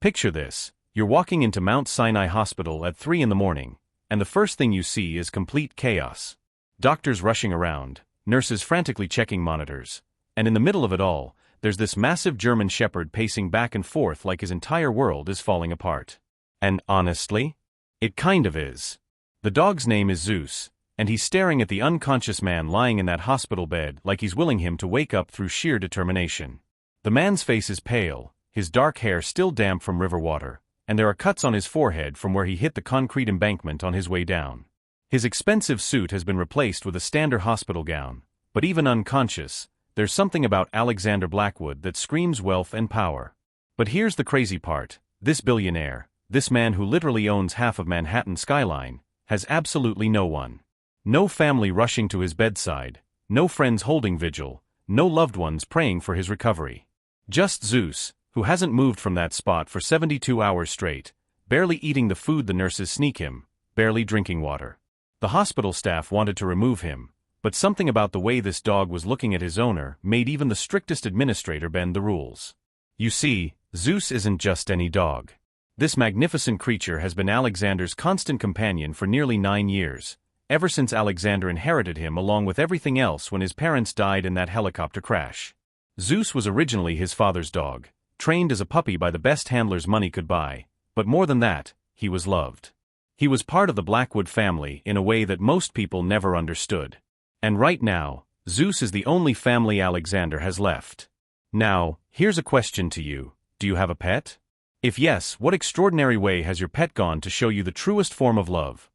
Picture this: you're walking into Mount Sinai Hospital at 3 in the morning, and the first thing you see is complete chaos. Doctors rushing around, nurses frantically checking monitors, and in the middle of it all, there's this massive German Shepherd pacing back and forth like his entire world is falling apart. And honestly, it kind of is. The dog's name is Zeus, and he's staring at the unconscious man lying in that hospital bed like he's willing him to wake up through sheer determination. The man's face is pale, his dark hair still damp from river water, and there are cuts on his forehead from where he hit the concrete embankment on his way down. His expensive suit has been replaced with a standard hospital gown, but even unconscious, there's something about Alexander Blackwood that screams wealth and power. But here's the crazy part: this billionaire, this man who literally owns half of Manhattan's skyline, has absolutely no one. No family rushing to his bedside, no friends holding vigil, no loved ones praying for his recovery. Just Zeus, who hasn't moved from that spot for 72 hours straight, barely eating the food the nurses sneak him, barely drinking water. The hospital staff wanted to remove him, but something about the way this dog was looking at his owner made even the strictest administrator bend the rules. You see, Zeus isn't just any dog. This magnificent creature has been Alexander's constant companion for nearly 9 years, ever since Alexander inherited him along with everything else when his parents died in that helicopter crash. Zeus was originally his father's dog, trained as a puppy by the best handlers money could buy, but more than that, he was loved. He was part of the Blackwood family in a way that most people never understood. And right now, Zeus is the only family Alexander has left. Now, here's a question to you: do you have a pet? If yes, what extraordinary way has your pet gone to show you the truest form of love?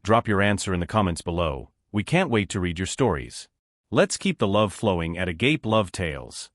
Drop your answer in the comments below. We can't wait to read your stories. Let's keep the love flowing at Agape Love Tales.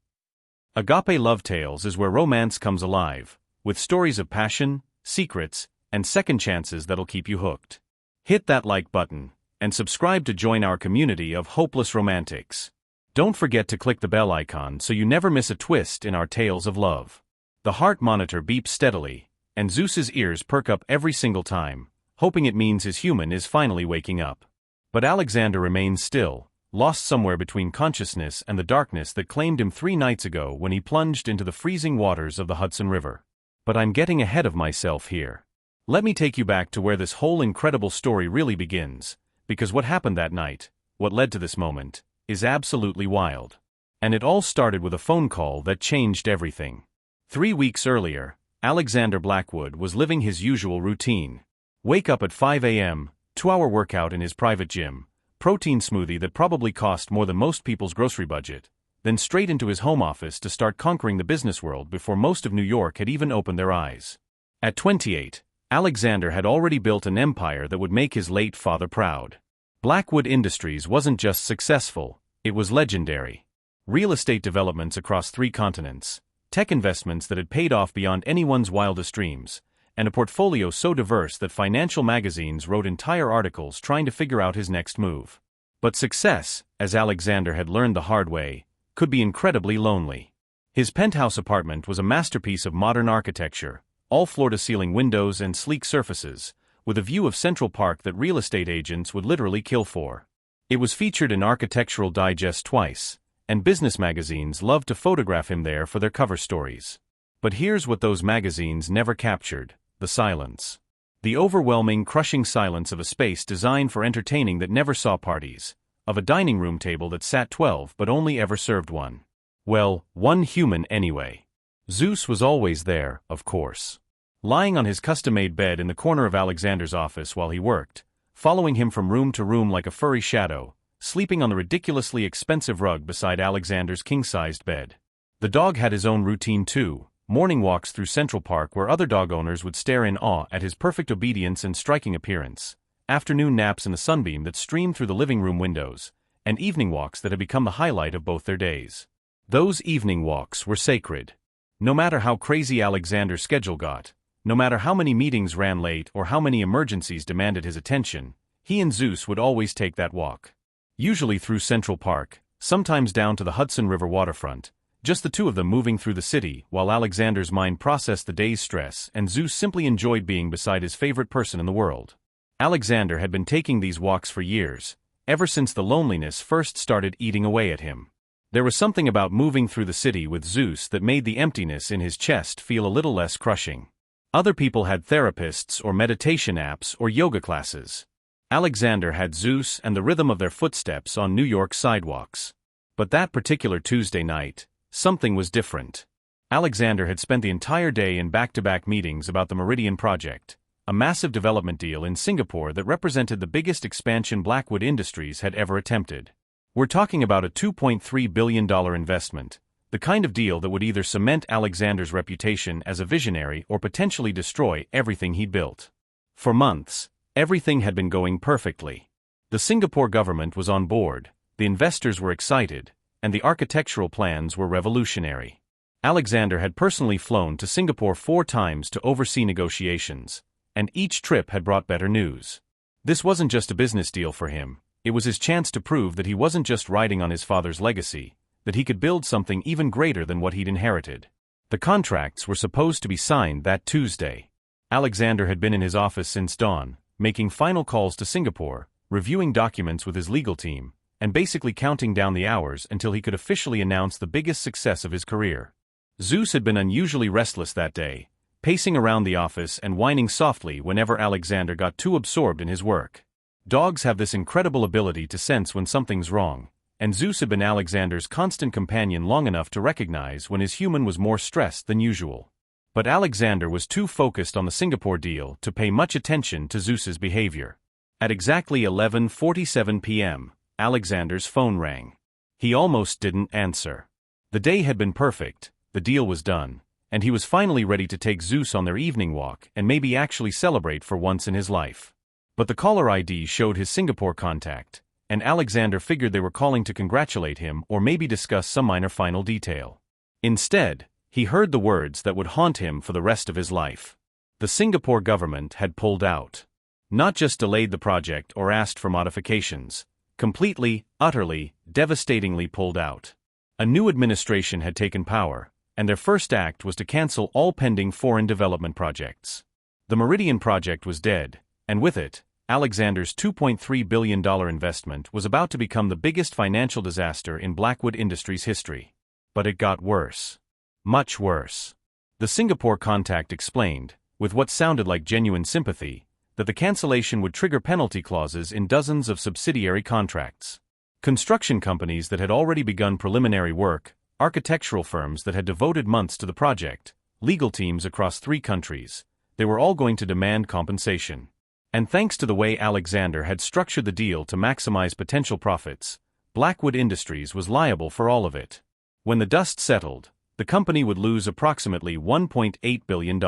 Agape Love Tales is where romance comes alive, with stories of passion, secrets, and second chances that'll keep you hooked. Hit that like button, and subscribe to join our community of hopeless romantics. Don't forget to click the bell icon so you never miss a twist in our tales of love. The heart monitor beeps steadily, and Zeus's ears perk up every single time, hoping it means his human is finally waking up. But Alexander remains still, lost somewhere between consciousness and the darkness that claimed him 3 nights ago when he plunged into the freezing waters of the Hudson River. But I'm getting ahead of myself here. Let me take you back to where this whole incredible story really begins, because what happened that night, what led to this moment, is absolutely wild. And it all started with a phone call that changed everything. 3 weeks earlier, Alexander Blackwood was living his usual routine. Wake up at 5 a.m., 2-hour workout in his private gym, protein smoothie that probably cost more than most people's grocery budget, then straight into his home office to start conquering the business world before most of New York had even opened their eyes. At 28, Alexander had already built an empire that would make his late father proud. Blackwood Industries wasn't just successful, it was legendary. Real estate developments across 3 continents, tech investments that had paid off beyond anyone's wildest dreams, and a portfolio so diverse that financial magazines wrote entire articles trying to figure out his next move. But success, as Alexander had learned the hard way, could be incredibly lonely. His penthouse apartment was a masterpiece of modern architecture, all floor-to-ceiling windows and sleek surfaces, with a view of Central Park that real estate agents would literally kill for. It was featured in Architectural Digest twice, and business magazines loved to photograph him there for their cover stories. But here's what those magazines never captured: the silence. The overwhelming, crushing silence of a space designed for entertaining that never saw parties, of a dining room table that sat 12 but only ever served one. Well, one human anyway. Zeus was always there, of course. Lying on his custom-made bed in the corner of Alexander's office while he worked, following him from room to room like a furry shadow, sleeping on the ridiculously expensive rug beside Alexander's king-sized bed. The dog had his own routine too: morning walks through Central Park where other dog owners would stare in awe at his perfect obedience and striking appearance, afternoon naps in the sunbeam that streamed through the living room windows, and evening walks that had become the highlight of both their days. Those evening walks were sacred. No matter how crazy Alexander's schedule got, no matter how many meetings ran late or how many emergencies demanded his attention, he and Zeus would always take that walk. Usually through Central Park, sometimes down to the Hudson River waterfront, just the two of them moving through the city while Alexander's mind processed the day's stress and Zeus simply enjoyed being beside his favorite person in the world. Alexander had been taking these walks for years, ever since the loneliness first started eating away at him. There was something about moving through the city with Zeus that made the emptiness in his chest feel a little less crushing. Other people had therapists or meditation apps or yoga classes. Alexander had Zeus and the rhythm of their footsteps on New York sidewalks. But that particular Tuesday night, something was different. Alexander had spent the entire day in back-to-back meetings about the Meridian project, a massive development deal in Singapore that represented the biggest expansion Blackwood Industries had ever attempted. We're talking about a $2.3 billion investment, the kind of deal that would either cement Alexander's reputation as a visionary or potentially destroy everything he'd built. For months, everything had been going perfectly. The Singapore government was on board, the investors were excited, and the architectural plans were revolutionary. Alexander had personally flown to Singapore 4 times to oversee negotiations, and each trip had brought better news. This wasn't just a business deal for him, it was his chance to prove that he wasn't just riding on his father's legacy, that he could build something even greater than what he'd inherited. The contracts were supposed to be signed that Tuesday. Alexander had been in his office since dawn, making final calls to Singapore, reviewing documents with his legal team, and basically counting down the hours until he could officially announce the biggest success of his career. Zeus had been unusually restless that day, pacing around the office and whining softly whenever Alexander got too absorbed in his work. Dogs have this incredible ability to sense when something's wrong, and Zeus had been Alexander's constant companion long enough to recognize when his human was more stressed than usual. But Alexander was too focused on the Singapore deal to pay much attention to Zeus's behavior. At exactly 11:47 p.m., Alexander's phone rang. He almost didn't answer. The day had been perfect, the deal was done, and he was finally ready to take Zeus on their evening walk and maybe actually celebrate for once in his life. But the caller ID showed his Singapore contact, and Alexander figured they were calling to congratulate him or maybe discuss some minor final detail. Instead, he heard the words that would haunt him for the rest of his life. The Singapore government had pulled out. Not just delayed the project or asked for modifications. Completely, utterly, devastatingly pulled out. A new administration had taken power, and their first act was to cancel all pending foreign development projects. The Meridian project was dead, and with it, Alexander's $2.3 billion investment was about to become the biggest financial disaster in Blackwood Industries' history. But it got worse. Much worse. The Singapore contact explained, with what sounded like genuine sympathy, that the cancellation would trigger penalty clauses in dozens of subsidiary contracts. Construction companies that had already begun preliminary work, architectural firms that had devoted months to the project, legal teams across 3 countries, they were all going to demand compensation. And thanks to the way Alexander had structured the deal to maximize potential profits, Blackwood Industries was liable for all of it. When the dust settled, the company would lose approximately $1.8 billion.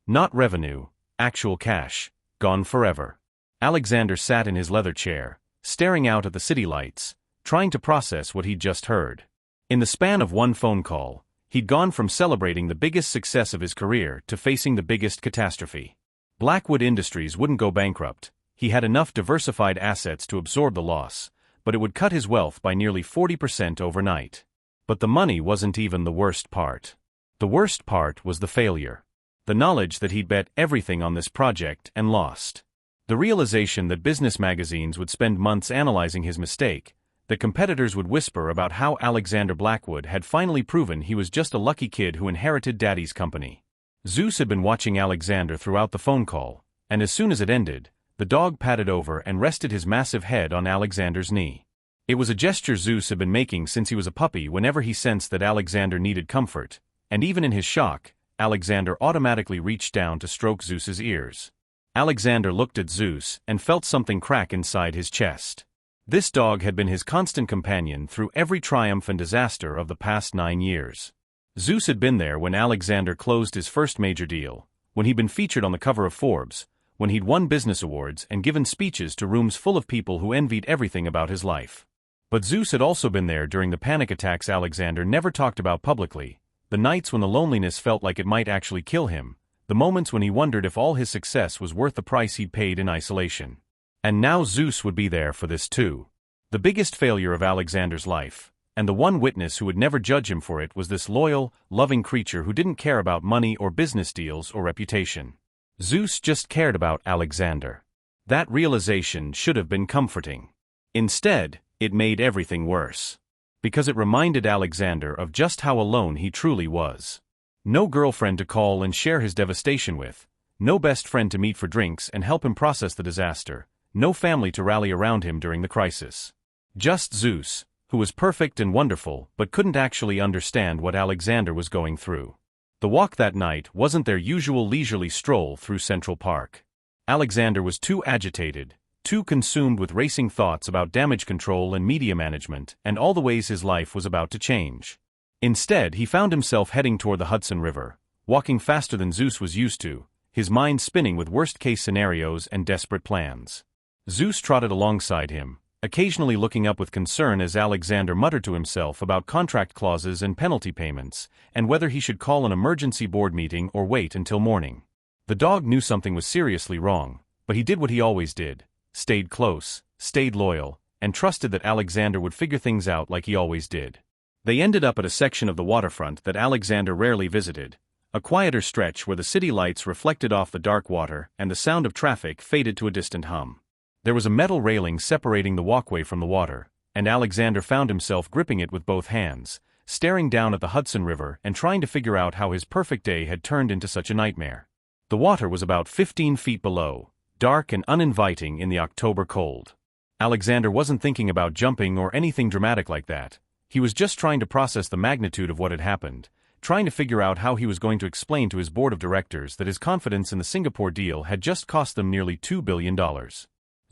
Not revenue, actual cash, gone forever. Alexander sat in his leather chair, staring out at the city lights, trying to process what he'd just heard. In the span of one phone call, he'd gone from celebrating the biggest success of his career to facing the biggest catastrophe. Blackwood Industries wouldn't go bankrupt, he had enough diversified assets to absorb the loss, but it would cut his wealth by nearly 40% overnight. But the money wasn't even the worst part. The worst part was the failure. The knowledge that he'd bet everything on this project and lost. The realization that business magazines would spend months analyzing his mistake, that competitors would whisper about how Alexander Blackwood had finally proven he was just a lucky kid who inherited daddy's company. Zeus had been watching Alexander throughout the phone call, and as soon as it ended, the dog padded over and rested his massive head on Alexander's knee. It was a gesture Zeus had been making since he was a puppy whenever he sensed that Alexander needed comfort, and even in his shock, Alexander automatically reached down to stroke Zeus's ears. Alexander looked at Zeus and felt something crack inside his chest. This dog had been his constant companion through every triumph and disaster of the past 9 years. Zeus had been there when Alexander closed his first major deal, when he'd been featured on the cover of Forbes, when he'd won business awards and given speeches to rooms full of people who envied everything about his life. But Zeus had also been there during the panic attacks Alexander never talked about publicly, the nights when the loneliness felt like it might actually kill him, the moments when he wondered if all his success was worth the price he'd paid in isolation. And now Zeus would be there for this too. The biggest failure of Alexander's life, and the one witness who would never judge him for it was this loyal, loving creature who didn't care about money or business deals or reputation. Zeus just cared about Alexander. That realization should have been comforting. Instead, it made everything worse. because it reminded Alexander of just how alone he truly was. No girlfriend to call and share his devastation with, no best friend to meet for drinks and help him process the disaster, no family to rally around him during the crisis. Just Zeus, who was perfect and wonderful but couldn't actually understand what Alexander was going through. The walk that night wasn't their usual leisurely stroll through Central Park. Alexander was too agitated, too consumed with racing thoughts about damage control and media management and all the ways his life was about to change. Instead, he found himself heading toward the Hudson River, walking faster than Zeus was used to, his mind spinning with worst-case scenarios and desperate plans. Zeus trotted alongside him, occasionally looking up with concern as Alexander muttered to himself about contract clauses and penalty payments, and whether he should call an emergency board meeting or wait until morning. The dog knew something was seriously wrong, but he did what he always did, stayed close, stayed loyal, and trusted that Alexander would figure things out like he always did. They ended up at a section of the waterfront that Alexander rarely visited, a quieter stretch where the city lights reflected off the dark water and the sound of traffic faded to a distant hum. There was a metal railing separating the walkway from the water, and Alexander found himself gripping it with both hands, staring down at the Hudson River and trying to figure out how his perfect day had turned into such a nightmare. The water was about 15 feet below, dark and uninviting in the October cold. Alexander wasn't thinking about jumping or anything dramatic like that. He was just trying to process the magnitude of what had happened, trying to figure out how he was going to explain to his board of directors that his confidence in the Singapore deal had just cost them nearly $2 billion.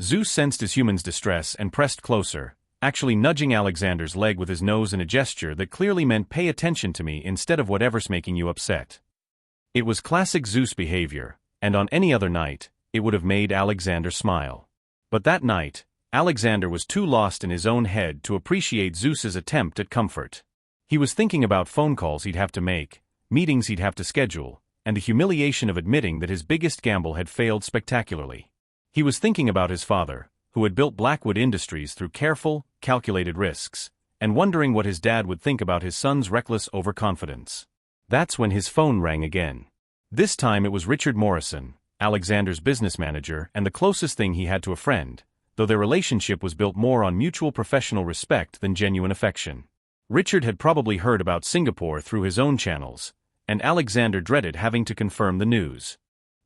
Zeus sensed his human's distress and pressed closer, actually nudging Alexander's leg with his nose in a gesture that clearly meant pay attention to me instead of whatever's making you upset. It was classic Zeus behavior, and on any other night, it would have made Alexander smile. But that night, Alexander was too lost in his own head to appreciate Zeus's attempt at comfort. He was thinking about phone calls he'd have to make, meetings he'd have to schedule, and the humiliation of admitting that his biggest gamble had failed spectacularly. He was thinking about his father, who had built Blackwood Industries through careful, calculated risks, and wondering what his dad would think about his son's reckless overconfidence. That's when his phone rang again. This time it was Richard Morrison, Alexander's business manager and the closest thing he had to a friend, though their relationship was built more on mutual professional respect than genuine affection. Richard had probably heard about Singapore through his own channels, and Alexander dreaded having to confirm the news.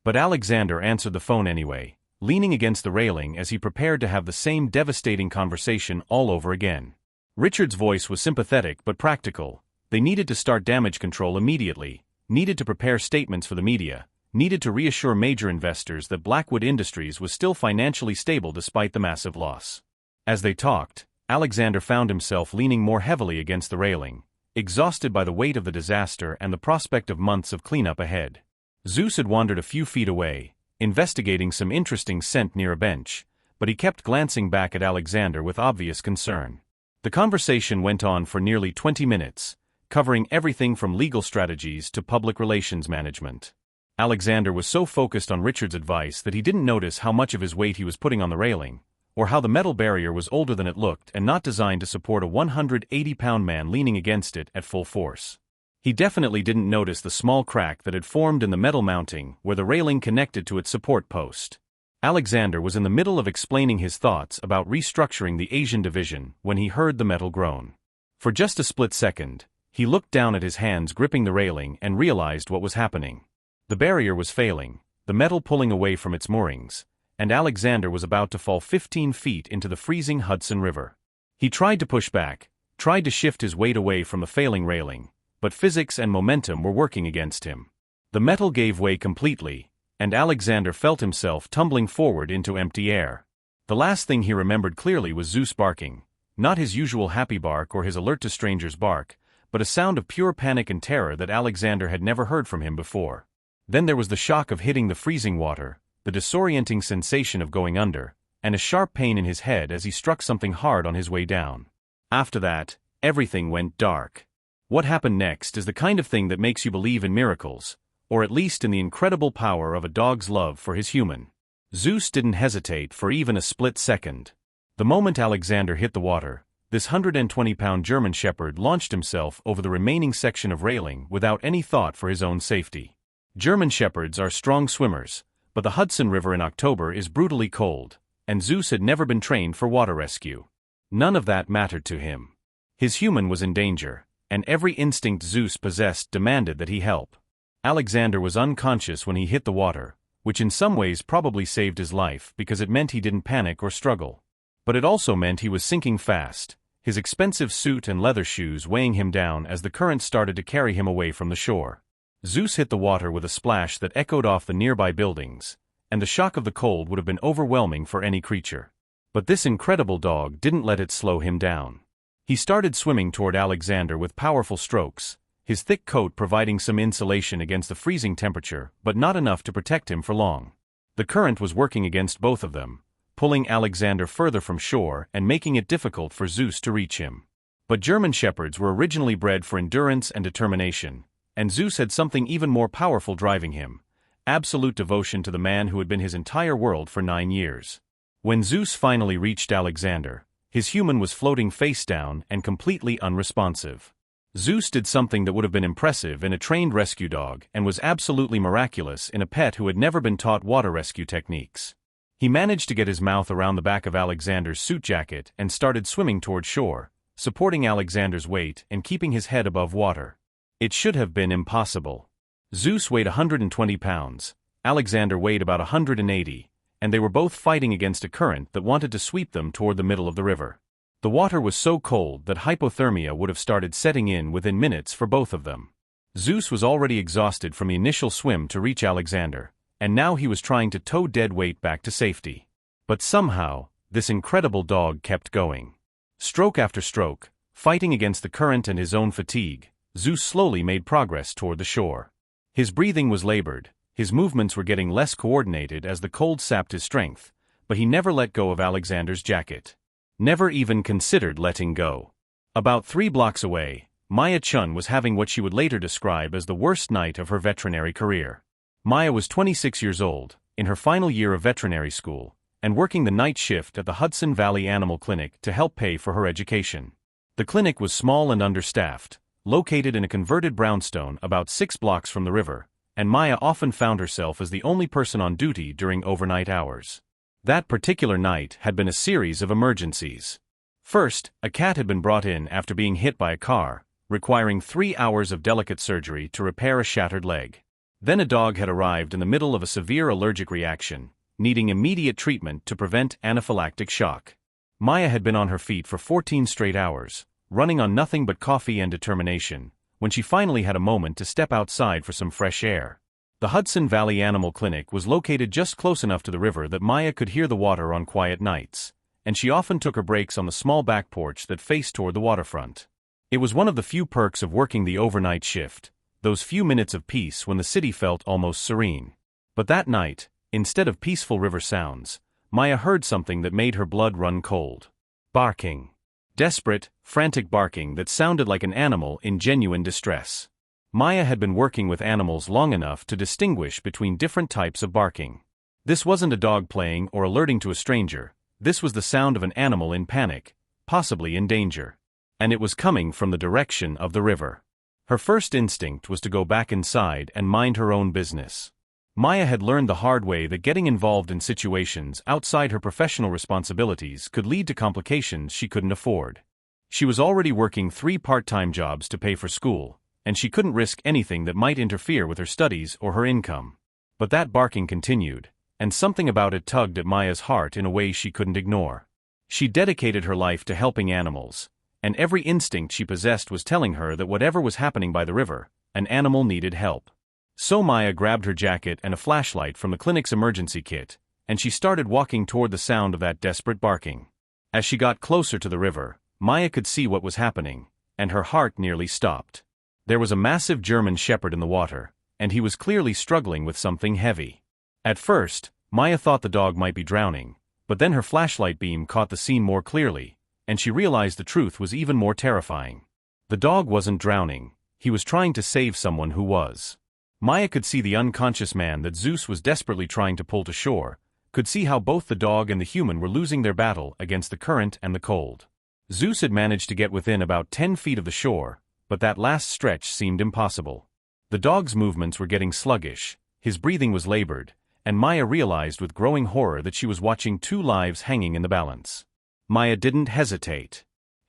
But Alexander answered the phone anyway, leaning against the railing as he prepared to have the same devastating conversation all over again. Richard's voice was sympathetic but practical. They needed to start damage control immediately, needed to prepare statements for the media, needed to reassure major investors that Blackwood Industries was still financially stable despite the massive loss. As they talked, Alexander found himself leaning more heavily against the railing, exhausted by the weight of the disaster and the prospect of months of cleanup ahead. Zeus had wandered a few feet away, investigating some interesting scent near a bench, but he kept glancing back at Alexander with obvious concern. The conversation went on for nearly 20 minutes, covering everything from legal strategies to public relations management. Alexander was so focused on Richard's advice that he didn't notice how much of his weight he was putting on the railing, or how the metal barrier was older than it looked and not designed to support a 180-pound man leaning against it at full force. He definitely didn't notice the small crack that had formed in the metal mounting where the railing connected to its support post. Alexander was in the middle of explaining his thoughts about restructuring the Asian division when he heard the metal groan. For just a split second, he looked down at his hands gripping the railing and realized what was happening. The barrier was failing, the metal pulling away from its moorings, and Alexander was about to fall 15 feet into the freezing Hudson River. He tried to push back, tried to shift his weight away from the failing railing, but physics and momentum were working against him. The metal gave way completely, and Alexander felt himself tumbling forward into empty air. The last thing he remembered clearly was Zeus barking, not his usual happy bark or his alert to strangers bark, but a sound of pure panic and terror that Alexander had never heard from him before. Then there was the shock of hitting the freezing water, the disorienting sensation of going under, and a sharp pain in his head as he struck something hard on his way down. After that, everything went dark. What happened next is the kind of thing that makes you believe in miracles, or at least in the incredible power of a dog's love for his human. Zeus didn't hesitate for even a split second. The moment Alexander hit the water, this 120-pound German Shepherd launched himself over the remaining section of railing without any thought for his own safety. German Shepherds are strong swimmers, but the Hudson River in October is brutally cold, and Zeus had never been trained for water rescue. None of that mattered to him. His human was in danger, and every instinct Zeus possessed demanded that he help. Alexander was unconscious when he hit the water, which in some ways probably saved his life because it meant he didn't panic or struggle. But it also meant he was sinking fast, his expensive suit and leather shoes weighing him down as the current started to carry him away from the shore. Zeus hit the water with a splash that echoed off the nearby buildings, and the shock of the cold would have been overwhelming for any creature. But this incredible dog didn't let it slow him down. He started swimming toward Alexander with powerful strokes, his thick coat providing some insulation against the freezing temperature, but not enough to protect him for long. The current was working against both of them, pulling Alexander further from shore and making it difficult for Zeus to reach him. But German Shepherds were originally bred for endurance and determination, and Zeus had something even more powerful driving him: absolute devotion to the man who had been his entire world for 9 years. When Zeus finally reached Alexander, his human was floating face down and completely unresponsive. Zeus did something that would have been impressive in a trained rescue dog and was absolutely miraculous in a pet who had never been taught water rescue techniques. He managed to get his mouth around the back of Alexander's suit jacket and started swimming toward shore, supporting Alexander's weight and keeping his head above water. It should have been impossible. Zeus weighed 120 pounds, Alexander weighed about 180, and they were both fighting against a current that wanted to sweep them toward the middle of the river. The water was so cold that hypothermia would have started setting in within minutes for both of them. Zeus was already exhausted from the initial swim to reach Alexander, and now he was trying to tow dead weight back to safety. But somehow, this incredible dog kept going. Stroke after stroke, fighting against the current and his own fatigue, Zeus slowly made progress toward the shore. His breathing was labored, his movements were getting less coordinated as the cold sapped his strength, but he never let go of Alexander's jacket. Never even considered letting go. About 3 blocks away, Maya Chen was having what she would later describe as the worst night of her veterinary career. Maya was 26 years old, in her final year of veterinary school, and working the night shift at the Hudson Valley Animal Clinic to help pay for her education. The clinic was small and understaffed, located in a converted brownstone about 6 blocks from the river, and Maya often found herself as the only person on duty during overnight hours. That particular night had been a series of emergencies. First, a cat had been brought in after being hit by a car, requiring 3 hours of delicate surgery to repair a shattered leg. Then a dog had arrived in the middle of a severe allergic reaction, needing immediate treatment to prevent anaphylactic shock. Maya had been on her feet for 14 straight hours, running on nothing but coffee and determination, when she finally had a moment to step outside for some fresh air. The Hudson Valley Animal Clinic was located just close enough to the river that Maya could hear the water on quiet nights, and she often took her breaks on the small back porch that faced toward the waterfront. It was one of the few perks of working the overnight shift, those few minutes of peace when the city felt almost serene. But that night, instead of peaceful river sounds, Maya heard something that made her blood run cold. Barking. Desperate, frantic barking that sounded like an animal in genuine distress. Maya had been working with animals long enough to distinguish between different types of barking. This wasn't a dog playing or alerting to a stranger, this was the sound of an animal in panic, possibly in danger. And it was coming from the direction of the river. Her first instinct was to go back inside and mind her own business. Maya had learned the hard way that getting involved in situations outside her professional responsibilities could lead to complications she couldn't afford. She was already working 3 part-time jobs to pay for school, and she couldn't risk anything that might interfere with her studies or her income. But that barking continued, and something about it tugged at Maya's heart in a way she couldn't ignore. She dedicated her life to helping animals, and every instinct she possessed was telling her that whatever was happening by the river, an animal needed help. So Maya grabbed her jacket and a flashlight from the clinic's emergency kit, and she started walking toward the sound of that desperate barking. As she got closer to the river, Maya could see what was happening, and her heart nearly stopped. There was a massive German Shepherd in the water, and he was clearly struggling with something heavy. At first, Maya thought the dog might be drowning, but then her flashlight beam caught the scene more clearly, and she realized the truth was even more terrifying. The dog wasn't drowning, he was trying to save someone who was. Maya could see the unconscious man that Zeus was desperately trying to pull to shore, could see how both the dog and the human were losing their battle against the current and the cold. Zeus had managed to get within about 10 feet of the shore, but that last stretch seemed impossible. The dog's movements were getting sluggish, his breathing was labored, and Maya realized with growing horror that she was watching 2 lives hanging in the balance. Maya didn't hesitate.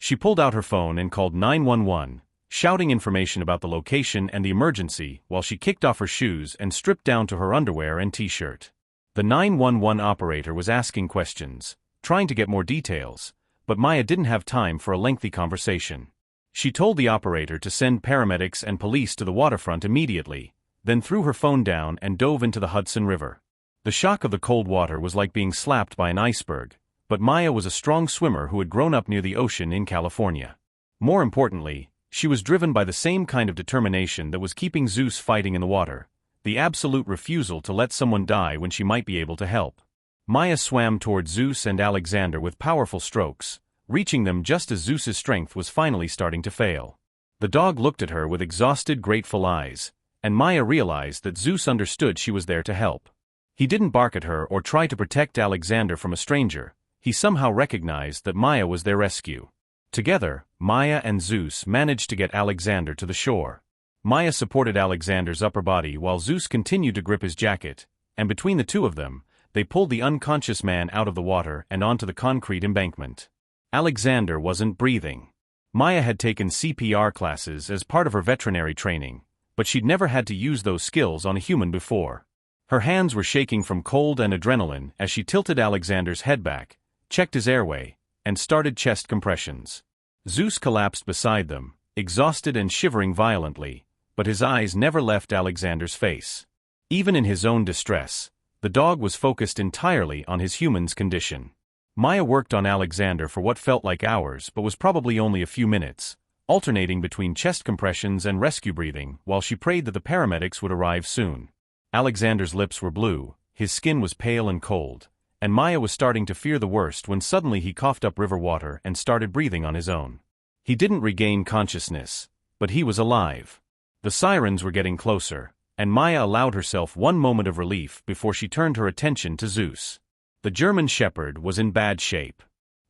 She pulled out her phone and called 911, shouting information about the location and the emergency while she kicked off her shoes and stripped down to her underwear and t-shirt. The 911 operator was asking questions, trying to get more details, but Maya didn't have time for a lengthy conversation. She told the operator to send paramedics and police to the waterfront immediately, then threw her phone down and dove into the Hudson River. The shock of the cold water was like being slapped by an iceberg, but Maya was a strong swimmer who had grown up near the ocean in California. More importantly, she was driven by the same kind of determination that was keeping Zeus fighting in the water, the absolute refusal to let someone die when she might be able to help. Maya swam toward Zeus and Alexander with powerful strokes, reaching them just as Zeus's strength was finally starting to fail. The dog looked at her with exhausted, grateful eyes, and Maya realized that Zeus understood she was there to help. He didn't bark at her or try to protect Alexander from a stranger. He somehow recognized that Maya was their rescue. Together, Maya and Zeus managed to get Alexander to the shore. Maya supported Alexander's upper body while Zeus continued to grip his jacket, and between the two of them, they pulled the unconscious man out of the water and onto the concrete embankment. Alexander wasn't breathing. Maya had taken CPR classes as part of her veterinary training, but she'd never had to use those skills on a human before. Her hands were shaking from cold and adrenaline as she tilted Alexander's head back, checked his airway, and started chest compressions. Zeus collapsed beside them, exhausted and shivering violently, but his eyes never left Alexander's face. Even in his own distress, the dog was focused entirely on his human's condition. Maya worked on Alexander for what felt like hours but was probably only a few minutes, alternating between chest compressions and rescue breathing while she prayed that the paramedics would arrive soon. Alexander's lips were blue, his skin was pale and cold, and Maya was starting to fear the worst when suddenly he coughed up river water and started breathing on his own. He didn't regain consciousness, but he was alive. The sirens were getting closer, and Maya allowed herself one moment of relief before she turned her attention to Zeus. The German Shepherd was in bad shape.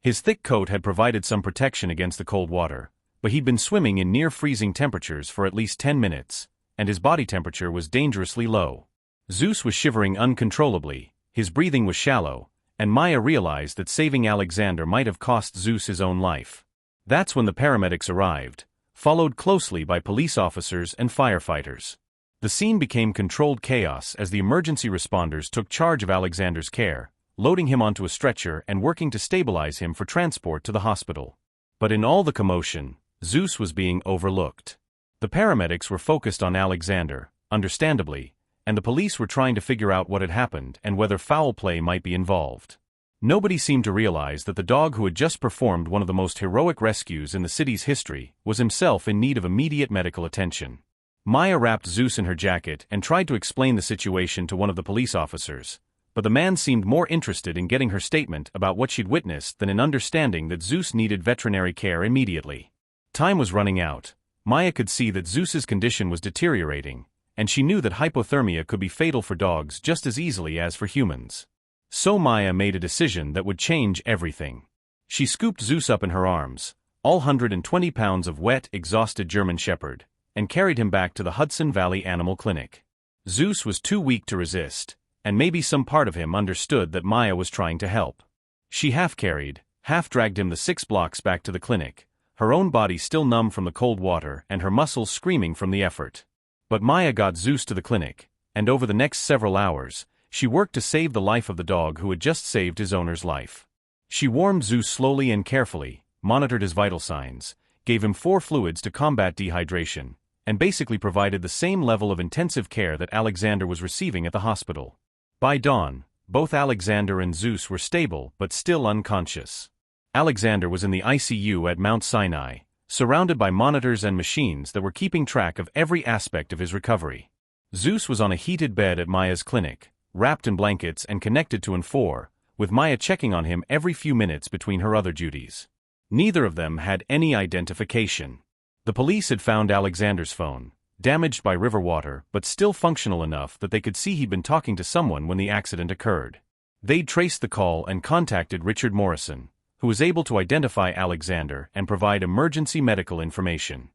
His thick coat had provided some protection against the cold water, but he'd been swimming in near-freezing temperatures for at least 10 minutes, and his body temperature was dangerously low. Zeus was shivering uncontrollably, his breathing was shallow, and Maya realized that saving Alexander might have cost Zeus his own life. That's when the paramedics arrived, followed closely by police officers and firefighters. The scene became controlled chaos as the emergency responders took charge of Alexander's care, loading him onto a stretcher and working to stabilize him for transport to the hospital. But in all the commotion, Zeus was being overlooked. The paramedics were focused on Alexander, understandably, and the police were trying to figure out what had happened and whether foul play might be involved. Nobody seemed to realize that the dog who had just performed one of the most heroic rescues in the city's history was himself in need of immediate medical attention. Maya wrapped Zeus in her jacket and tried to explain the situation to one of the police officers, but the man seemed more interested in getting her statement about what she'd witnessed than in understanding that Zeus needed veterinary care immediately. Time was running out. Maya could see that Zeus's condition was deteriorating, and she knew that hypothermia could be fatal for dogs just as easily as for humans. So Maya made a decision that would change everything. She scooped Zeus up in her arms, all 120 pounds of wet, exhausted German Shepherd, and carried him back to the Hudson Valley Animal Clinic. Zeus was too weak to resist, and maybe some part of him understood that Maya was trying to help. She half-carried, half-dragged him the 6 blocks back to the clinic, her own body still numb from the cold water and her muscles screaming from the effort. But Maya got Zeus to the clinic, and over the next several hours, she worked to save the life of the dog who had just saved his owner's life. She warmed Zeus slowly and carefully, monitored his vital signs, gave him 4 fluids to combat dehydration, and basically provided the same level of intensive care that Alexander was receiving at the hospital. By dawn, both Alexander and Zeus were stable but still unconscious. Alexander was in the ICU at Mount Sinai, surrounded by monitors and machines that were keeping track of every aspect of his recovery. Zeus was on a heated bed at Maya's clinic, wrapped in blankets and connected to N4, with Maya checking on him every few minutes between her other duties. Neither of them had any identification. The police had found Alexander's phone, damaged by river water but still functional enough that they could see he'd been talking to someone when the accident occurred. They'd traced the call and contacted Richard Morrison, who was able to identify Alexander and provide emergency medical information.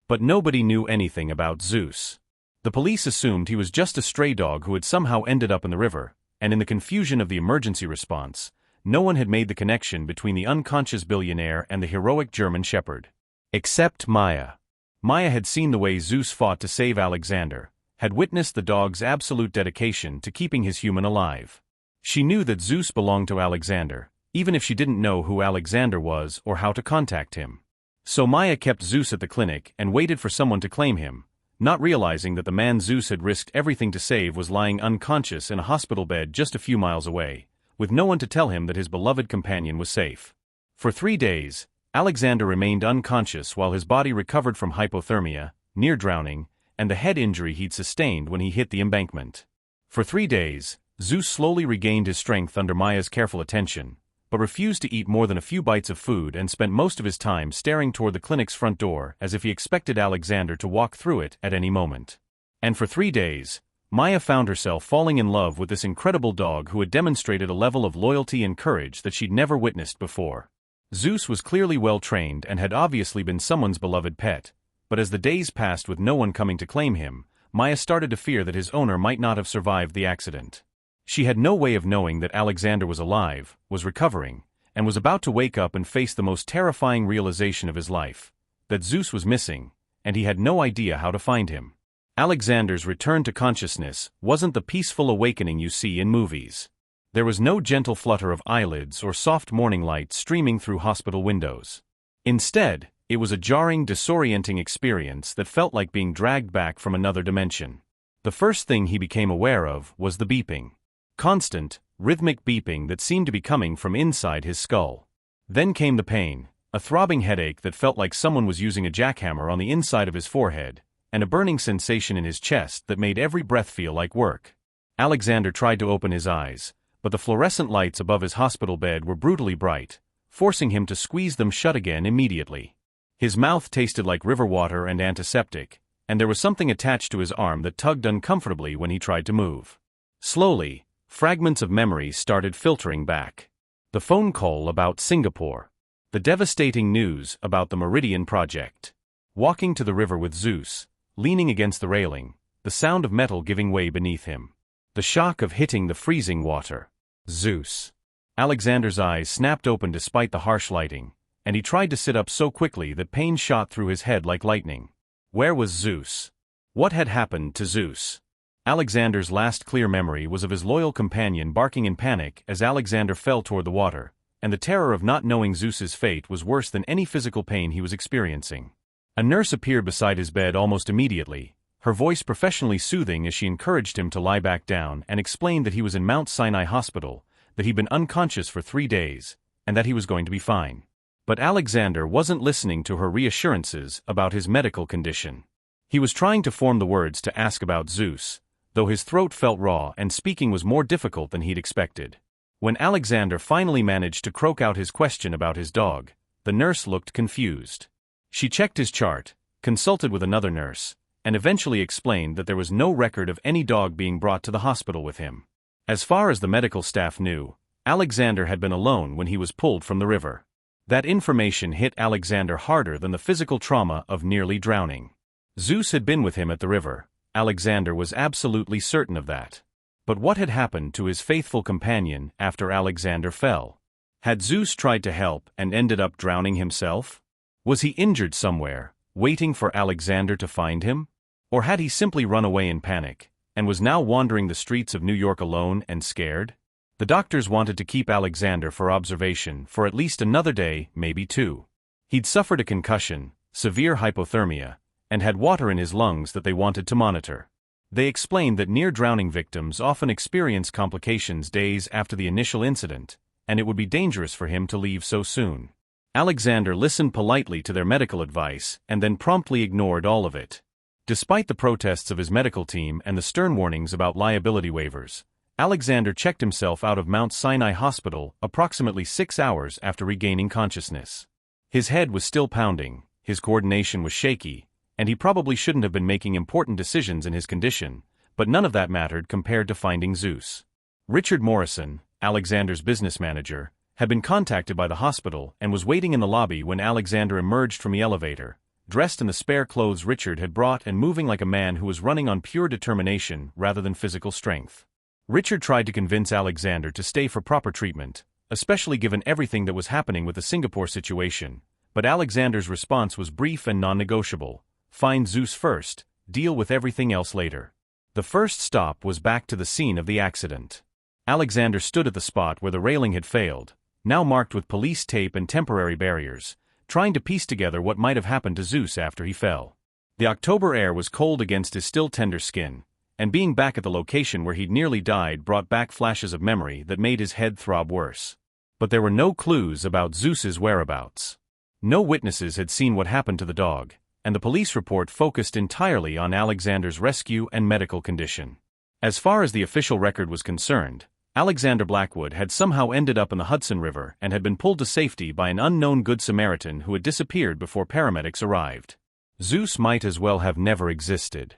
But nobody knew anything about Zeus. The police assumed he was just a stray dog who had somehow ended up in the river, and in the confusion of the emergency response, no one had made the connection between the unconscious billionaire and the heroic German Shepherd. Except Maya. Maya had seen the way Zeus fought to save Alexander, had witnessed the dog's absolute dedication to keeping his human alive. She knew that Zeus belonged to Alexander, even if she didn't know who Alexander was or how to contact him. So Maya kept Zeus at the clinic and waited for someone to claim him, not realizing that the man Zeus had risked everything to save was lying unconscious in a hospital bed just a few miles away, with no one to tell him that his beloved companion was safe. For 3 days, Alexander remained unconscious while his body recovered from hypothermia, near drowning, and the head injury he'd sustained when he hit the embankment. For 3 days, Zeus slowly regained his strength under Maya's careful attention, but refused to eat more than a few bites of food and spent most of his time staring toward the clinic's front door as if he expected Alexander to walk through it at any moment. And for 3 days, Maya found herself falling in love with this incredible dog who had demonstrated a level of loyalty and courage that she'd never witnessed before. Zeus was clearly well-trained and had obviously been someone's beloved pet, but as the days passed with no one coming to claim him, Maya started to fear that his owner might not have survived the accident. She had no way of knowing that Alexander was alive, was recovering, and was about to wake up and face the most terrifying realization of his life, that Zeus was missing, and he had no idea how to find him. Alexander's return to consciousness wasn't the peaceful awakening you see in movies. There was no gentle flutter of eyelids or soft morning light streaming through hospital windows. Instead, it was a jarring, disorienting experience that felt like being dragged back from another dimension. The first thing he became aware of was the beeping. Constant, rhythmic beeping that seemed to be coming from inside his skull. Then came the pain, a throbbing headache that felt like someone was using a jackhammer on the inside of his forehead, and a burning sensation in his chest that made every breath feel like work. Alexander tried to open his eyes, but the fluorescent lights above his hospital bed were brutally bright, forcing him to squeeze them shut again immediately. His mouth tasted like river water and antiseptic, and there was something attached to his arm that tugged uncomfortably when he tried to move. Slowly, fragments of memory started filtering back. The phone call about Singapore. The devastating news about the Meridian Project. Walking to the river with Zeus, leaning against the railing, the sound of metal giving way beneath him. The shock of hitting the freezing water. Zeus. Alexander's eyes snapped open despite the harsh lighting, and he tried to sit up so quickly that pain shot through his head like lightning. Where was Zeus? What had happened to Zeus? Alexander's last clear memory was of his loyal companion barking in panic as Alexander fell toward the water, and the terror of not knowing Zeus's fate was worse than any physical pain he was experiencing. A nurse appeared beside his bed almost immediately, her voice professionally soothing as she encouraged him to lie back down and explained that he was in Mount Sinai Hospital, that he'd been unconscious for 3 days, and that he was going to be fine. But Alexander wasn't listening to her reassurances about his medical condition. He was trying to form the words to ask about Zeus, though his throat felt raw and speaking was more difficult than he'd expected. When Alexander finally managed to croak out his question about his dog, the nurse looked confused. She checked his chart, consulted with another nurse, and eventually explained that there was no record of any dog being brought to the hospital with him. As far as the medical staff knew, Alexander had been alone when he was pulled from the river. That information hit Alexander harder than the physical trauma of nearly drowning. Zeus had been with him at the river. Alexander was absolutely certain of that. But what had happened to his faithful companion after Alexander fell? Had Zeus tried to help and ended up drowning himself? Was he injured somewhere, waiting for Alexander to find him? Or had he simply run away in panic, and was now wandering the streets of New York alone and scared? The doctors wanted to keep Alexander for observation for at least another day, maybe 2. He'd suffered a concussion, severe hypothermia, and had water in his lungs that they wanted to monitor. They explained that near-drowning victims often experience complications days after the initial incident, and it would be dangerous for him to leave so soon. Alexander listened politely to their medical advice and then promptly ignored all of it. Despite the protests of his medical team and the stern warnings about liability waivers, Alexander checked himself out of Mount Sinai Hospital approximately 6 hours after regaining consciousness. His head was still pounding, his coordination was shaky, and he probably shouldn't have been making important decisions in his condition, but none of that mattered compared to finding Zeus. Richard Morrison, Alexander's business manager, had been contacted by the hospital and was waiting in the lobby when Alexander emerged from the elevator, dressed in the spare clothes Richard had brought and moving like a man who was running on pure determination rather than physical strength. Richard tried to convince Alexander to stay for proper treatment, especially given everything that was happening with the Singapore situation, but Alexander's response was brief and non-negotiable. Find Zeus first, deal with everything else later. The first stop was back to the scene of the accident. Alexander stood at the spot where the railing had failed, now marked with police tape and temporary barriers, trying to piece together what might have happened to Zeus after he fell. The October air was cold against his still tender skin, and being back at the location where he'd nearly died brought back flashes of memory that made his head throb worse. But there were no clues about Zeus's whereabouts. No witnesses had seen what happened to the dog, and the police report focused entirely on Alexander's rescue and medical condition. As far as the official record was concerned, Alexander Blackwood had somehow ended up in the Hudson River and had been pulled to safety by an unknown Good Samaritan who had disappeared before paramedics arrived. Zeus might as well have never existed.